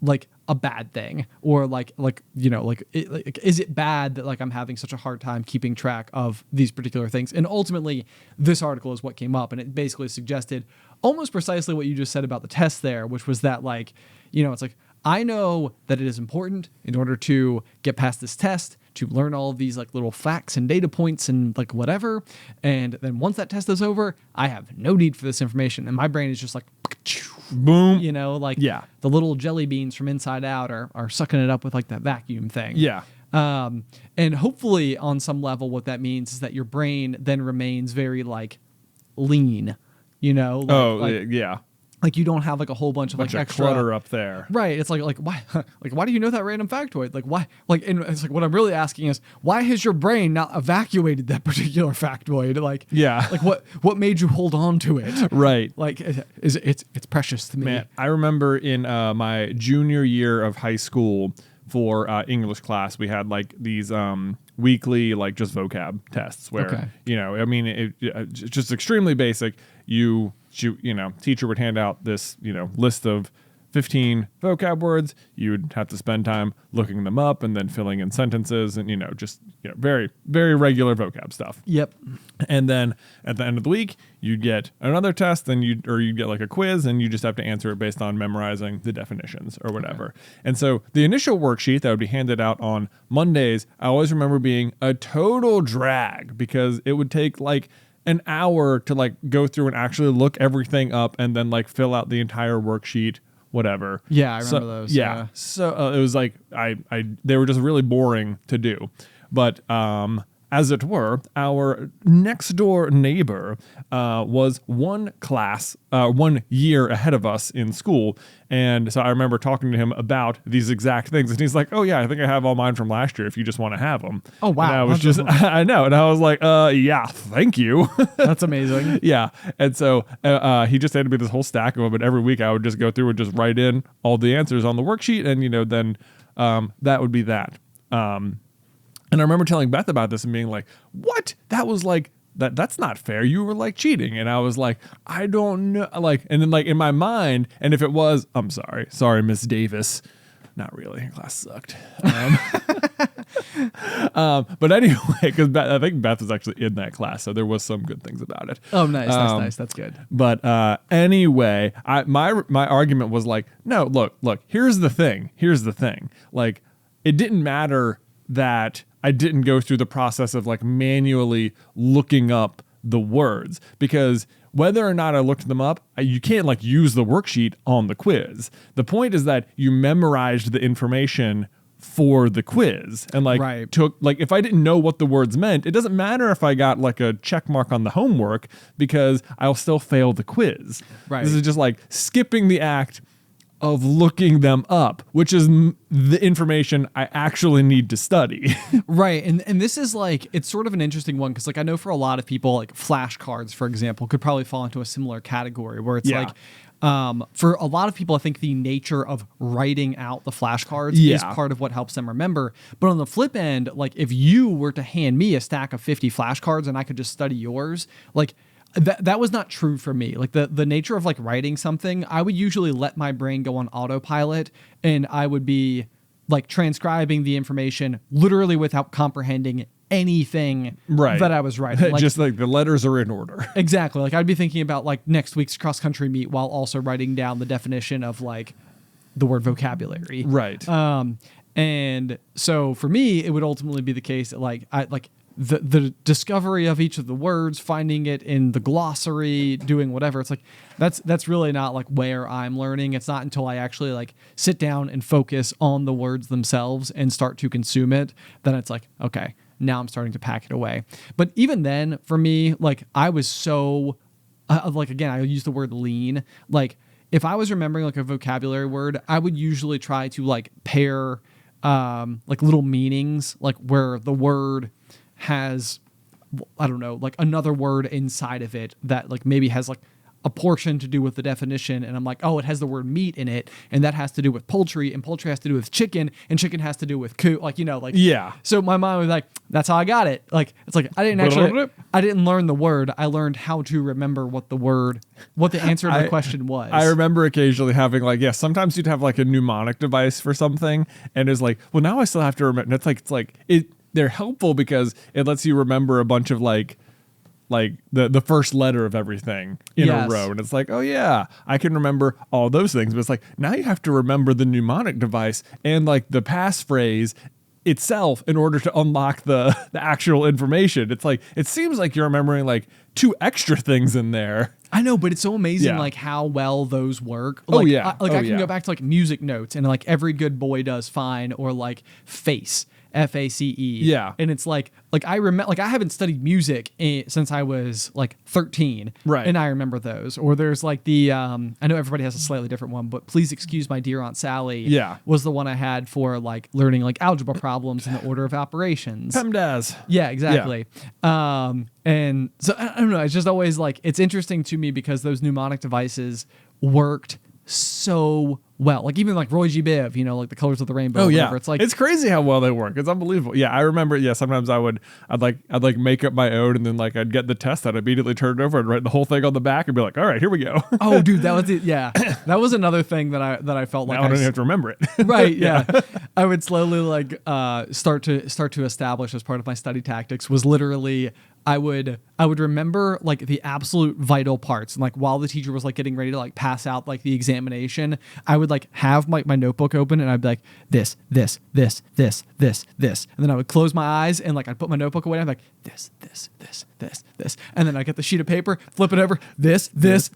like a bad thing, or like you know, like is it bad that like I'm having such a hard time keeping track of these particular things? And ultimately this article is what came up, and it basically suggested almost precisely what you just said about the test there, which was that like, you know, it's like, I know that it is important in order to get past this test to learn all of these like little facts and data points and like whatever. And then once that test is over, I have no need for this information. And my brain is just like, boom, you know, like yeah, the little jelly beans from Inside Out are sucking it up with like that vacuum thing. Yeah. And hopefully on some level, what that means is that your brain then remains very like lean, you know? Yeah. Like you don't have like a whole bunch of like extra clutter up there. Right. It's like why like why do you know that random factoid? Like why, like, and it's like what I'm really asking is why has your brain not evacuated that particular factoid? Like, yeah, like what made you hold on to it? Right. Like it's precious to me. Man, I remember in my junior year of high school for English class, we had like these weekly like just vocab tests where, you know, I mean, it just extremely basic. You know, teacher would hand out this, you know, list of 15 vocab words. You would have to spend time looking them up and then filling in sentences and, you know, just, you know, very, very regular vocab stuff. Yep. And then at the end of the week, you'd get another test, and you'd get like a quiz, and you just have to answer it based on memorizing the definitions or whatever. Okay. And so the initial worksheet that would be handed out on Mondays, I always remember being a total drag because it would take like an hour to like go through and actually look everything up and then like fill out the entire worksheet, whatever. Yeah, I remember those. Yeah. So it was like they were just really boring to do. But as it were, our next door neighbor was one year ahead of us in school. And so I remember talking to him about these exact things. And he's like, oh, yeah, I think I have all mine from last year if you just want to have them. Oh, wow. And I was just, I know. And I was like, yeah, thank you. That's amazing. Yeah. And so he just handed me this whole stack of them. And every week I would just go through and just write in all the answers on the worksheet. And, you know, then that would be that. And I remember telling Beth about this and being like, what? That was like, that's not fair. You were like cheating. And I was like, I don't know. Like, and then like in my mind, and if it was, I'm sorry, Miss Davis. Not really. Class sucked. But anyway, because I think Beth was actually in that class, so there was some good things about it. Oh, nice. That's nice. That's good. But anyway, my argument was like, no, look, here's the thing. Like, it didn't matter that I didn't go through the process of like manually looking up the words, because whether or not I looked them up, you can't like use the worksheet on the quiz. The point is that you memorized the information for the quiz, and like took like, if I didn't know what the words meant, it doesn't matter if I got like a check mark on the homework because I'll still fail the quiz. Right. This is just like skipping the act of looking them up, which is the information I actually need to study. Right. And this is like, it's sort of an interesting one because like I know for a lot of people, like flashcards, for example, could probably fall into a similar category where it's like, for a lot of people, I think the nature of writing out the flashcards is part of what helps them remember. But on the flip end, like if you were to hand me a stack of 50 flashcards and I could just study yours, like that was not true for me. Like the nature of like writing something, I would usually let my brain go on autopilot and I would be like transcribing the information literally without comprehending anything that I was writing. Like, just like the letters are in order. Exactly. Like I'd be thinking about like next week's cross country meet while also writing down the definition of like the word vocabulary. Right. And so for me, it would ultimately be the case that like the discovery of each of the words, finding it in the glossary, doing whatever. It's like that's really not like where I'm learning. It's not until I actually like sit down and focus on the words themselves and start to consume it, then it's like, okay, now I'm starting to pack it away. But even then, for me, like I was so like, again, I use the word lean. Like if I was remembering like a vocabulary word, I would usually try to like pair like little meanings, like where the word has, I don't know, like another word inside of it that like maybe has like a portion to do with the definition, and I'm like, oh, it has the word meat in it, and that has to do with poultry, and poultry has to do with chicken, and chicken has to do with like, you know, like, yeah. So my mind was like, that's how I got it. Like, it's like I didn't learn the word. I learned how to remember what the answer to the question was. I remember occasionally having like, yeah, sometimes you'd have like a mnemonic device for something, and it's like, well, now I still have to remember. It's like they're helpful because it lets you remember a bunch of like the first letter of everything in a row. And it's like, oh yeah, I can remember all those things. But it's like, now you have to remember the mnemonic device and like the passphrase itself in order to unlock the actual information. It's like, it seems like you're remembering like 2 extra things in there. I know, but it's so amazing like how well those work. Like, I can go back to like music notes and like Every Good Boy Does Fine, or like FACE. FACE. Yeah. And it's like I remember, like I haven't studied music since I was like 13. Right. And I remember those. Or there's like the, I know everybody has a slightly different one, but Please Excuse My Dear Aunt Sally was the one I had for like learning like algebra problems in the order of operations. PEMDAS. Yeah, exactly. Yeah. And so I don't know, it's just always like, it's interesting to me because those mnemonic devices worked so well. Like even like Roy G. Biv, you know, like the Colors of the Rainbow. Oh yeah, it's like, it's crazy how well they work. It's unbelievable. Yeah, I remember. Yeah, sometimes I'd make up my own, and then like I'd get the test, I'd immediately turn it over and write the whole thing on the back and be like, all right, here we go. Oh, dude, that was it. Yeah, that was another thing that I felt like I don't even have to remember it. Right. Yeah. I would slowly like start to establish as part of my study tactics was literally I would remember like the absolute vital parts, and like while the teacher was like getting ready to like pass out like the examination, I would like have my notebook open and I'd be like this, and then I would close my eyes and like I'd put my notebook away and I'd be like this, and then I get the sheet of paper, flip it over, this. It's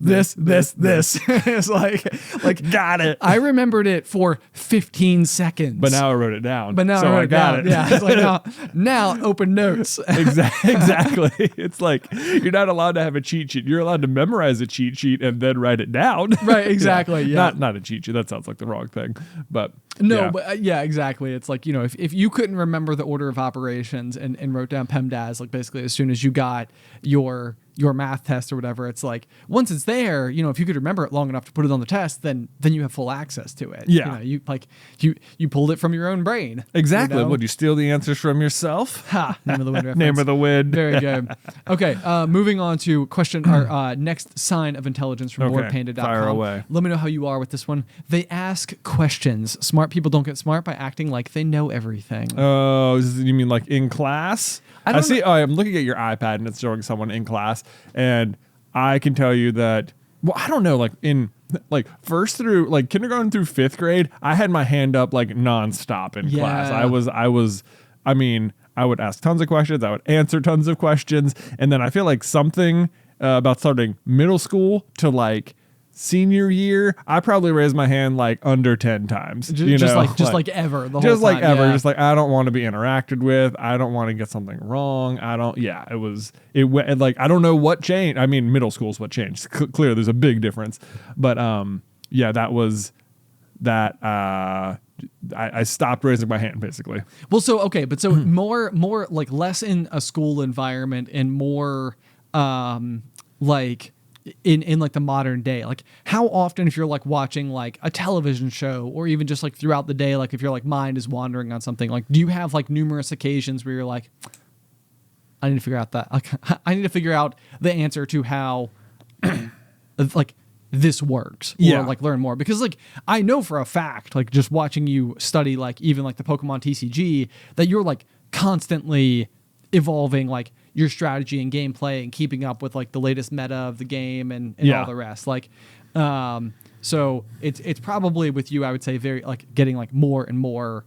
like got it. I remembered it for 15 seconds, but now I wrote it down. I got it. Yeah, it's like now open notes. Exactly. It's like you're not allowed to have a cheat sheet. You're allowed to memorize a cheat sheet and then write it down. Right, exactly. Yeah. Not a cheat sheet. That sounds like the wrong thing. But no, but yeah, exactly. It's like, you know, if you couldn't remember the order of operations and wrote down PEMDAS, like basically as soon as you got your math test or whatever, it's like once it's there, you know, if you could remember it long enough to put it on the test, then you have full access to it. Yeah. You know, you pulled it from your own brain. Exactly. You know? Would you steal the answers from yourself? Ha! Name of the wind reference. Name of the wind. Very good. Okay, moving on to our next sign of intelligence from boardpanda.com. Fire away. Let me know how you are with this one. They ask questions. Smart people don't get smart by acting like they know everything. Oh, you mean like in class? I see. Oh, I'm looking at your iPad and it's showing someone in class, and I can tell you that. Well, I don't know. Like in first through like kindergarten through 5th grade, I had my hand up like nonstop in class. I mean, I would ask tons of questions. I would answer tons of questions, and then I feel like something about starting middle school to like senior year, I probably raised my hand like under 10 times. Just like ever. The whole time, ever. Just like, I don't want to be interacted with. I don't want to get something wrong. It went like, I don't know what changed. I mean, middle school is what changed. Clear, there's a big difference. But that was that. I stopped raising my hand basically. Well, so more like less in a school environment and more like in like the modern day. Like how often, if you're like watching like a television show or even just like throughout the day, like if your like mind is wandering on something, like do you have like numerous occasions where you're like, I need to figure out that, like, I need to figure out the answer to how like this works, or like learn more? Because like I know for a fact, like just watching you study like even like the Pokemon TCG, that you're like constantly evolving like your strategy and gameplay and keeping up with like the latest meta of the game and all the rest. Like so it's probably with you, I would say, very like getting like more and more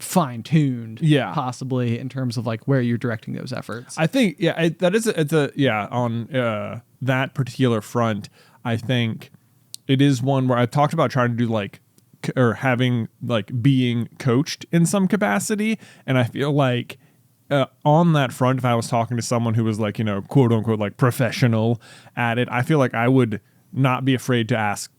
fine-tuned, possibly, in terms of like where you're directing those efforts. I think, on that particular front, I think it is one where I've talked about trying to do like, or having like being coached in some capacity. And I feel like on that front, if I was talking to someone who was like, you know, quote unquote, like professional at it, I feel like I would not be afraid to ask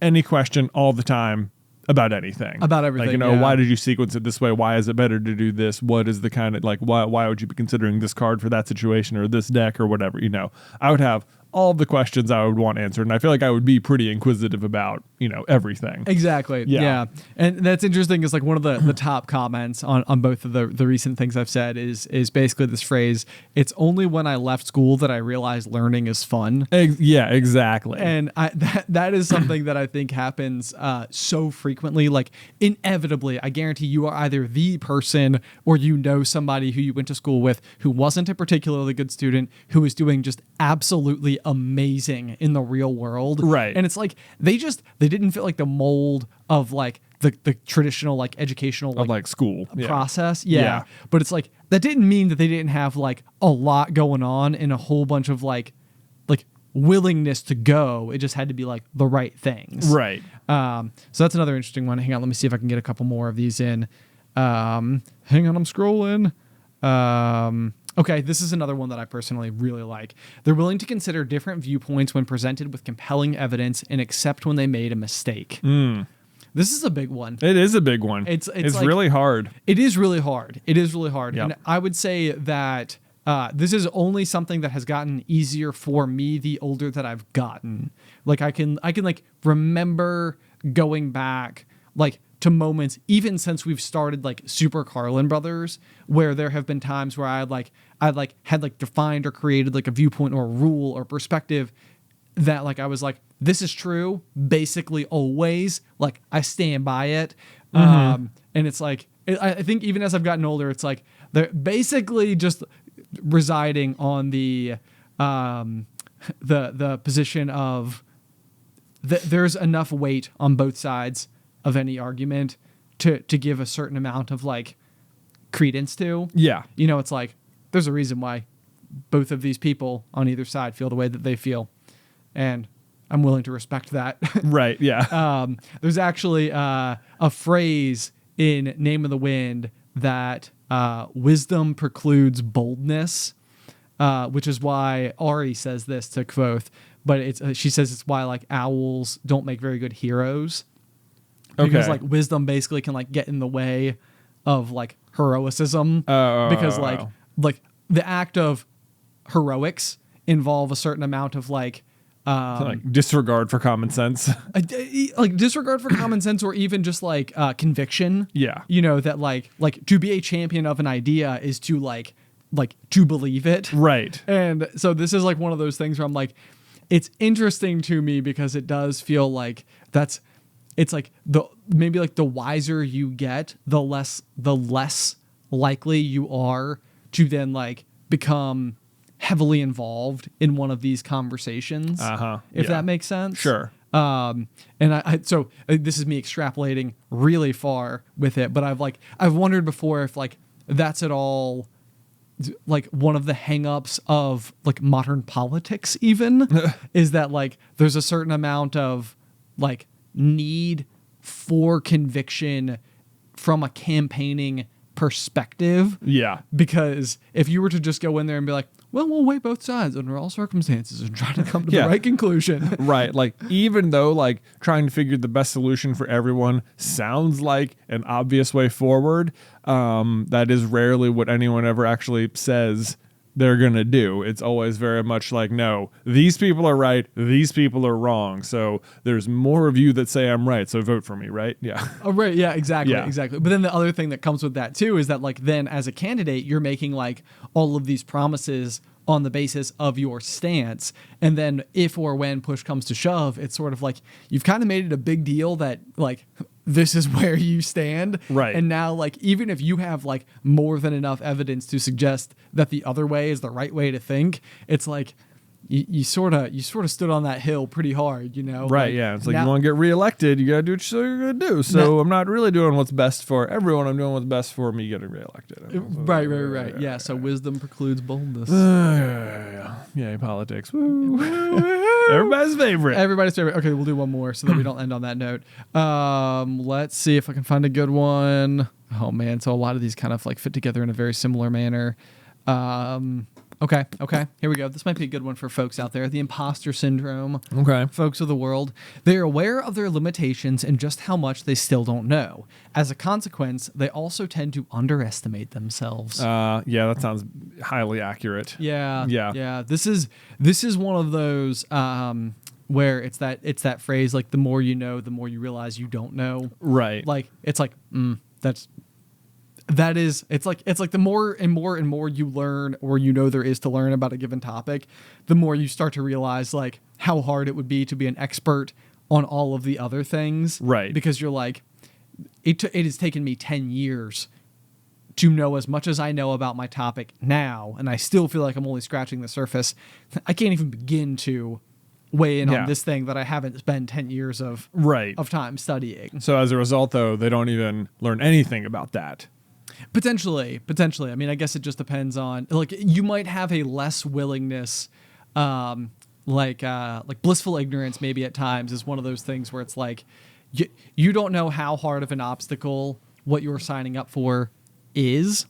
any question all the time about anything. About everything. Like, you know, why did you sequence it this way? Why is it better to do this? What is the kind of like, why would you be considering this card for that situation or this deck or whatever? You know, I would have all the questions I would want answered. And I feel like I would be pretty inquisitive about, you know, everything. Exactly. Yeah. And that's interesting is like one of the top comments on both of the recent things I've said is basically this phrase, it's only when I left school that I realized learning is fun. Yeah, exactly. And that is something that I think happens so frequently, like inevitably. I guarantee you are either the person or you know somebody who you went to school with who wasn't a particularly good student, who was doing just absolutely amazing in the real world. Right. And it's like they didn't fit like the mold of like the traditional like educational like school process. Yeah. But it's like that didn't mean that they didn't have like a lot going on and a whole bunch of like willingness to go. It just had to be like the right things. Right. So that's another interesting one. Hang on, let me see if I can get a couple more of these in. Hang on, I'm scrolling. Okay, this is another one that I personally really like. They're willing to consider different viewpoints when presented with compelling evidence and accept when they made a mistake. This is a big one. It is a big one. It's like, really hard. It is really hard. Yep. And I would say that this is only something that has gotten easier for me the older that I've gotten. Like I can like remember going back like to moments even since we've started like Super Carlin Brothers, where there have been times where I had defined or created like a viewpoint or a rule or perspective that like I was like, this is true basically always, like I stand by it. And it's like I think even as I've gotten older, it's like they're basically just residing on the position of there's enough weight on both sides of any argument to give a certain amount of like credence to. Yeah. You know, it's like there's a reason why both of these people on either side feel the way that they feel. And I'm willing to respect that. Right. Yeah. There's actually a phrase in Name of the Wind that wisdom precludes boldness, which is why Ari says this to Kvothe, but she says it's why like owls don't make very good heroes. Because like wisdom basically can like get in the way of like heroicism. Because like the act of heroics involve a certain amount of like disregard for common sense. Like disregard for common sense, or even just like conviction. Yeah. You know, that like to be a champion of an idea is to like to believe it. Right. And so this is like one of those things where I'm like, it's interesting to me because it does feel like it's like maybe like the wiser you get, the less likely you are to then like become heavily involved in one of these conversations. If that makes sense. Sure. And so this is me extrapolating really far with it, but I've wondered before if like that's at all like one of the hangups of like modern politics even is that like there's a certain amount of like need for conviction from a campaigning perspective. Yeah. Because if you were to just go in there and be like, well, we'll weigh both sides under all circumstances and try to come to the right conclusion. Right. Like, even though like trying to figure the best solution for everyone sounds like an obvious way forward, that is rarely what anyone ever actually says they're going to do. It's always very much like, no, these people are right, these people are wrong. So there's more of you that say I'm right, so vote for me, right? Yeah. Oh, right. Yeah, exactly. Yeah. Exactly. But then the other thing that comes with that too is that like then as a candidate, you're making like all of these promises on the basis of your stance. And then if or when push comes to shove, it's sort of like you've kind of made it a big deal that like this is where you stand. Right. And now like even if you have like more than enough evidence to suggest that the other way is the right way to think, it's like you sort of stood on that hill pretty hard, Right, Like, yeah. It's like now- you want to get reelected, you got to do what you're going to do. So I'm not really doing what's best for everyone. I'm doing what's best for me getting reelected. Right. Yeah, so wisdom precludes boldness. Yeah, politics. Woo. Everybody's favorite. Everybody's favorite. Okay, we'll do one more so that we don't end on that note. Let's see if I can find a good one. Oh, man. So a lot of these kind of like fit together in a very similar manner. Okay. Here we go. This might be a good one for folks out there. The imposter syndrome. Okay. Folks of the world. They are aware of their limitations and just how much they still don't know. As a consequence, they also tend to underestimate themselves. Yeah, that sounds highly accurate. Yeah. This is one of those where it's that phrase like the more you know, the more you realize you don't know. Right. Like it's like it's like the more and more you learn or there is to learn about a given topic, the more you start to realize like how hard it would be to be an expert on all of the other things. Right. Because you're like, it has taken me 10 years to know as much as I know about my topic now, and I still feel like I'm only scratching the surface. I can't even begin to weigh in on this thing that I haven't spent 10 years of time studying. So as a result, though, they don't even learn anything about that. Potentially. I mean, I guess it just depends on like you might have a less willingness, like blissful ignorance. Maybe at times is one of those things where it's like you don't know how hard of an obstacle what you're signing up for is,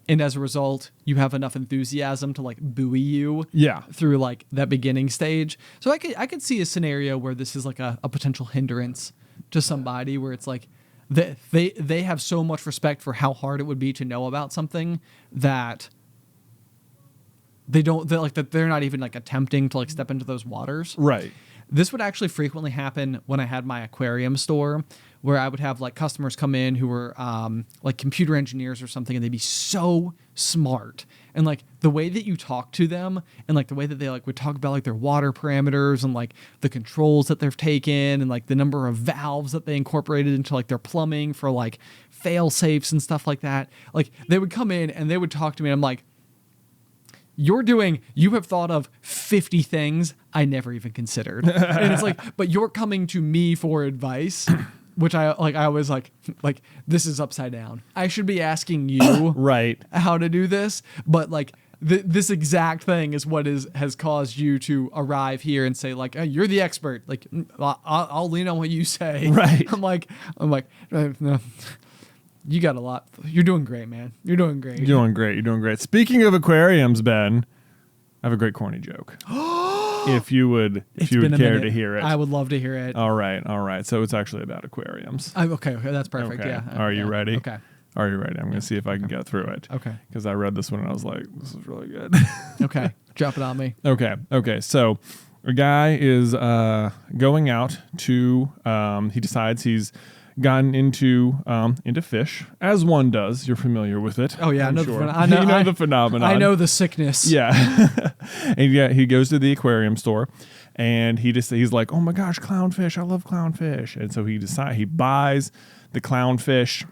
and as a result, you have enough enthusiasm to like buoy you through like that beginning stage. So I could see a scenario where this is like a potential hindrance to somebody where it's like. They have so much respect for how hard it would be to know about something that they're not even like attempting to like step into those waters. Right. This would actually frequently happen when I had my aquarium store, where I would have like customers come in who were like computer engineers or something, and they'd be so smart. And like the way that you talk to them and like the way that they like would talk about like their water parameters and like the controls that they've taken and like the number of valves that they incorporated into like their plumbing for like fail safes and stuff like that. Like they would come in and they would talk to me and I'm like, you have thought of 50 things I never even considered. And it's like, but you're coming to me for advice, which I was like, this is upside down. I should be asking you how to do this. But like this exact thing is what has caused you to arrive here and say like, oh, you're the expert. Like I'll lean on what you say. Right. I'm like, no. You got a lot. You're doing great, man. You're doing great. You're doing great. Speaking of aquariums, Ben, I have a great corny joke. If you would care to hear it. I would love to hear it. All right. So it's actually about aquariums. Okay, that's perfect. Okay. Yeah. Are you ready? Okay. Are you ready? I'm going to see if I can get through it. Okay. Because I read this one and I was like, this is really good. Okay. Drop it on me. Okay. So a guy is going out to, he decides he's gotten into fish, as one does. You're familiar with it. Oh yeah, I'm I know. sure. I know the phenomenon. I know the sickness. Yeah. And he goes to the aquarium store, and he's like, oh my gosh, clownfish! I love clownfish. And so he buys the clownfish,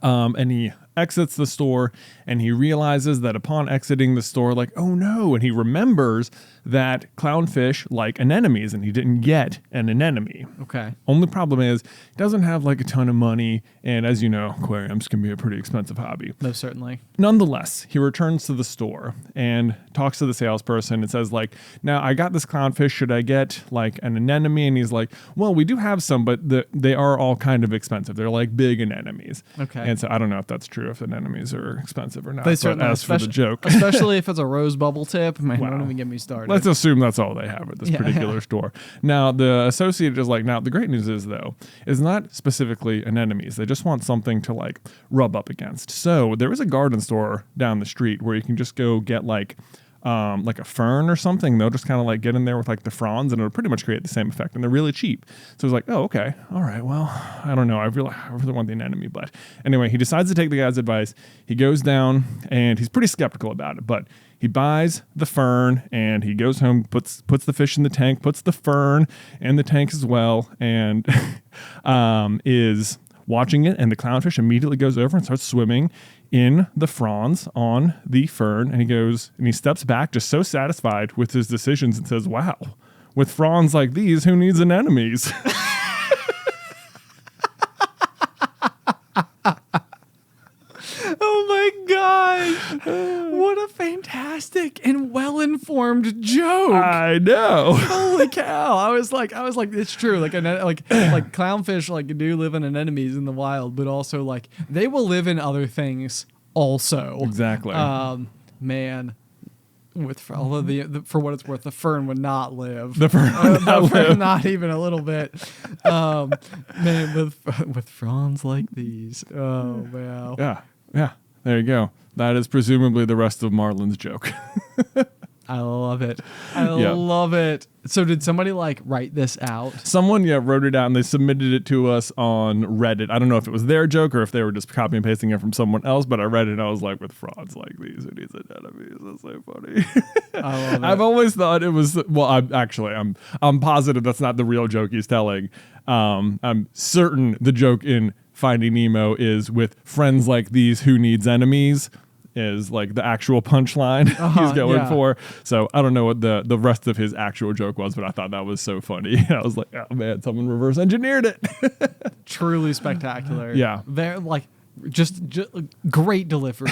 and he exits the store, and he realizes that upon exiting the store, like, oh no, and he remembers that clownfish like anemones, and he didn't get an anemone. Okay. Only problem is he doesn't have like a ton of money, and as you know, aquariums can be a pretty expensive hobby. Most certainly. Nonetheless, he returns to the store and talks to the salesperson and says like, now I got this clownfish, should I get like an anemone? And he's like, well, we do have some, but they are all kind of expensive. They're like big anemones. Okay. And so I don't know if that's true, if anemones are expensive or not. They certainly, as for the joke. Especially if it's a rose bubble tip, man, don't even get me started. Let's assume that's all they have at this particular store. Now, the associate is like, now the great news is though, is not specifically anemones. They just want something to like rub up against. So there is a garden store down the street where you can just go get like a fern or something. They'll just kind of like get in there with like the fronds, and it'll pretty much create the same effect. And they're really cheap. So he's like, oh, okay. All right. Well, I don't know. I really want the anemone. But anyway, he decides to take the guy's advice. He goes down, and he's pretty skeptical about it, but he buys the fern, and he goes home, puts the fish in the tank, puts the fern in the tank as well, and is watching it, and the clownfish immediately goes over and starts swimming in the fronds on the fern. And he steps back just so satisfied with his decisions and says, wow, with fronds like these, who needs anemones? Oh my gosh. What a fantastic and well-informed joke. I know. Holy cow. I was like, it's true. Like clownfish like do live in anemones in the wild, but also like they will live in other things also. Exactly. Man. Although for what it's worth, the fern would not live. The fern would not live. Not even a little bit. Man, with fronds like these. Oh wow. Yeah. There you go. That is presumably the rest of Marlon's joke. I love it. Love it. So did somebody like write this out? Someone, wrote it out and they submitted it to us on Reddit. I don't know if it was their joke or if they were just copy and pasting it from someone else, but I read it and I was like, with frauds like these, who needs anemones? That's so funny. I love it. I've always thought it was, well, I'm positive that's not the real joke he's telling. I'm certain the joke in Finding Nemo is with friends like these, who needs enemies, is like the actual punchline he's going for. So I don't know what the rest of his actual joke was, but I thought that was so funny. I was like, oh man, someone reverse engineered it. Truly spectacular. Yeah. They're like just great delivery.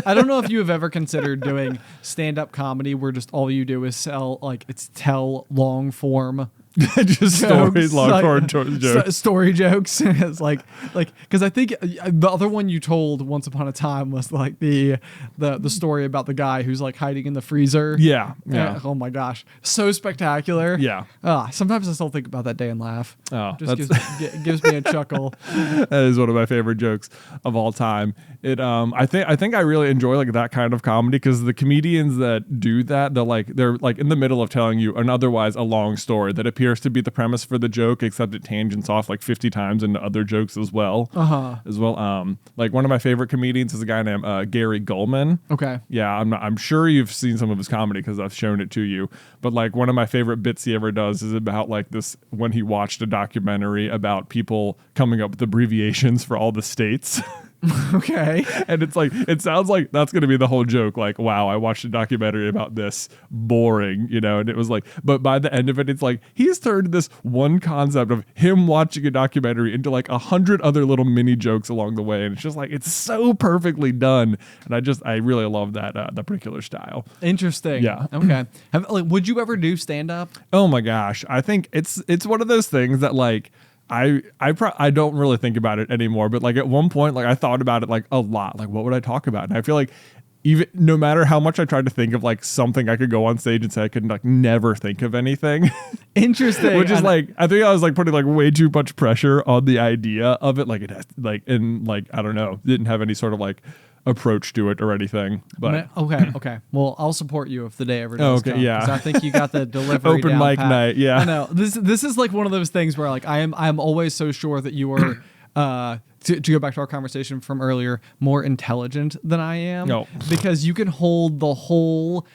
I don't know if you have ever considered doing stand-up comedy where just all you do is tell long form just stories, long jokes. Story jokes. It's like because I think the other one you told once upon a time was like the story about the guy who's like hiding in the freezer. Yeah. Oh my gosh, so spectacular. Yeah. Sometimes I still think about that day and laugh. Oh, just gives me a chuckle. That is one of my favorite jokes of all time. I think I really enjoy like that kind of comedy because the comedians that do that, they're like in the middle of telling you an otherwise a long story that appears to be the premise for the joke, except it tangents off like 50 times into other jokes as well. Like one of my favorite comedians is a guy named Gary Gulman. Okay. Yeah, I'm sure you've seen some of his comedy because I've shown it to you. But like one of my favorite bits he ever does is about like this when he watched a documentary about people coming up with abbreviations for all the states. Okay. And it's like, it sounds like that's going to be the whole joke. Like, wow, I watched a documentary about this. Boring, And it was like, but by the end of it, it's like, he's turned this one concept of him watching a documentary into like 100 other little mini jokes along the way. And it's just like, it's so perfectly done. And I really love that particular style. Interesting. Yeah. Okay. Would you ever do stand up? Oh my gosh. I think it's one of those things that like, I don't really think about it anymore, but like at one point, like I thought about it like a lot, like what would I talk about? And I feel like even no matter how much I tried to think of like something I could go on stage and say, I could like never think of anything. Interesting. Which is like, I think I was like putting like way too much pressure on the idea of it. Like it has like, and like, I don't know, didn't have any sort of like approach to it or anything. But okay. Well, I'll support you if the day ever does come. Yeah. 'Cause I think you got the delivery open down mic pat. night. Yeah. I know. This is like one of those things where like I'm always so sure that you are to go back to our conversation from earlier, more intelligent than I am. No. Because you can hold the whole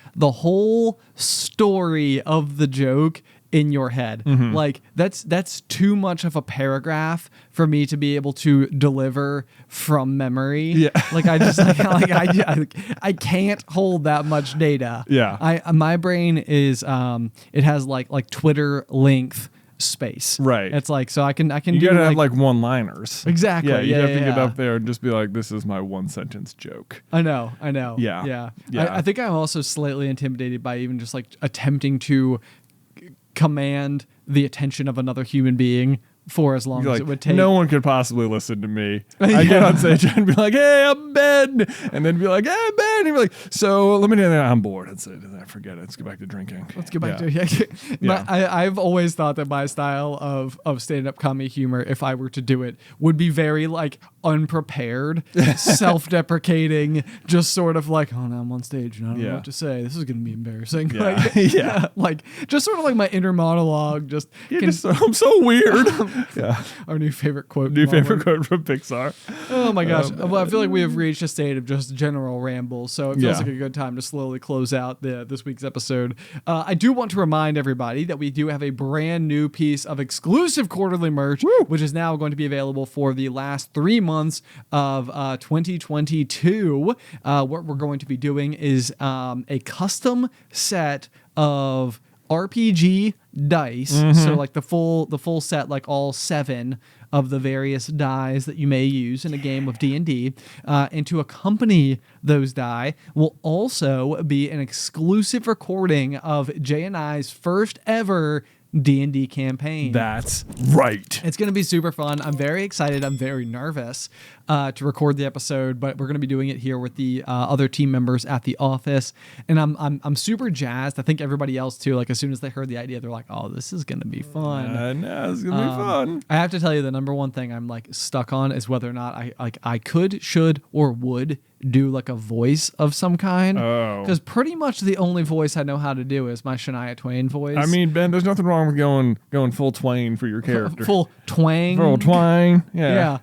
story of the joke in your head. Mm-hmm. Like that's too much of a paragraph for me to be able to deliver from memory. Yeah. Like I just I can't hold that much data. Yeah. My brain is it has like Twitter length space. Right. It's like so I can You do gotta have like one-liners. Exactly. Yeah, you have to yeah. get up there and just be like, this is my one sentence joke. I know. Yeah. I think I'm also slightly intimidated by even just like attempting to command the attention of another human being for as long as it would take. No one could possibly listen to me. I get on stage and be like, hey, I'm Ben. And then be like, hey, Ben. And be like, so let me know that I'm bored. That's it. I forget it. Let's go back to drinking. Let's get back to it. I've always thought that my style of stand-up comedy humor, if I were to do it, would be very like unprepared, self-deprecating, just sort of like, oh, now I'm on stage and I don't know what to say. This is going to be embarrassing. Yeah. Like just sort of like my inner monologue. I'm so weird. Yeah. Our new favorite quote. New favorite quote from Pixar. Oh my gosh. Well, I feel like we have reached a state of just general ramble, so it feels like a good time to slowly close out this week's episode. I do want to remind everybody that we do have a brand new piece of exclusive quarterly merch, which is now going to be available for the last 3 months of 2022. What we're going to be doing is a custom set of RPG dice, so like the full set, like all 7 of the various dies that you may use in a game of D&D, and to accompany those die will also be an exclusive recording of Jay and I's first ever D&D campaign. That's right. It's going to be super fun. I'm very excited. I'm very nervous to record the episode, but we're going to be doing it here with the other team members at the office, and I'm super jazzed. I think everybody else too. Like as soon as they heard the idea, they're like, "Oh, this is going to be fun." I know it's going to be fun. I have to tell you, the number one thing I'm like stuck on is whether or not I could, should, or would do like a voice of some kind. Because pretty much the only voice I know how to do is my Shania Twain voice. I mean, Ben, there's nothing wrong with going full Twain for your character. Full twang. Full twang. Yeah.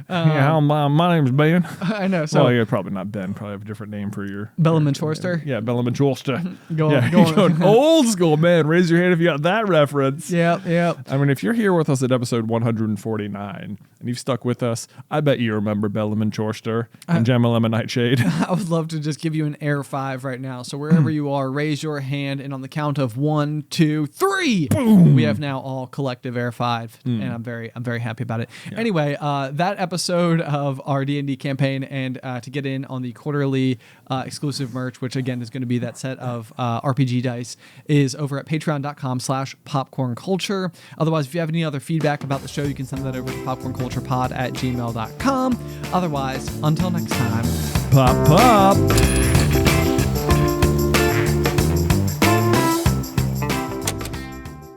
My name's Ben. I know. So well, yeah, probably not Ben. Probably have a different name for your Bellman Chorster. Yeah, Bellman Chorster. Going old school, man. Raise your hand if you got that reference. Yep. I mean, if you're here with us at episode 149 and you've stuck with us, I bet you remember Bellman Chorster and Gemma Lemon Nightshade. I would love to just give you an air 5 right now. So wherever you are, raise your hand, and on the count of 1, 2, 3, boom, we have now all collective air 5, and I'm very happy about it. Yeah. Anyway, that episode of our D&D campaign, and to get in on the quarterly exclusive merch, which again is going to be that set of RPG dice, is over at patreon.com/popcornculture. Otherwise, if you have any other feedback about the show, you can send that over to popcornculturepod@gmail.com. Otherwise, until next time, pop.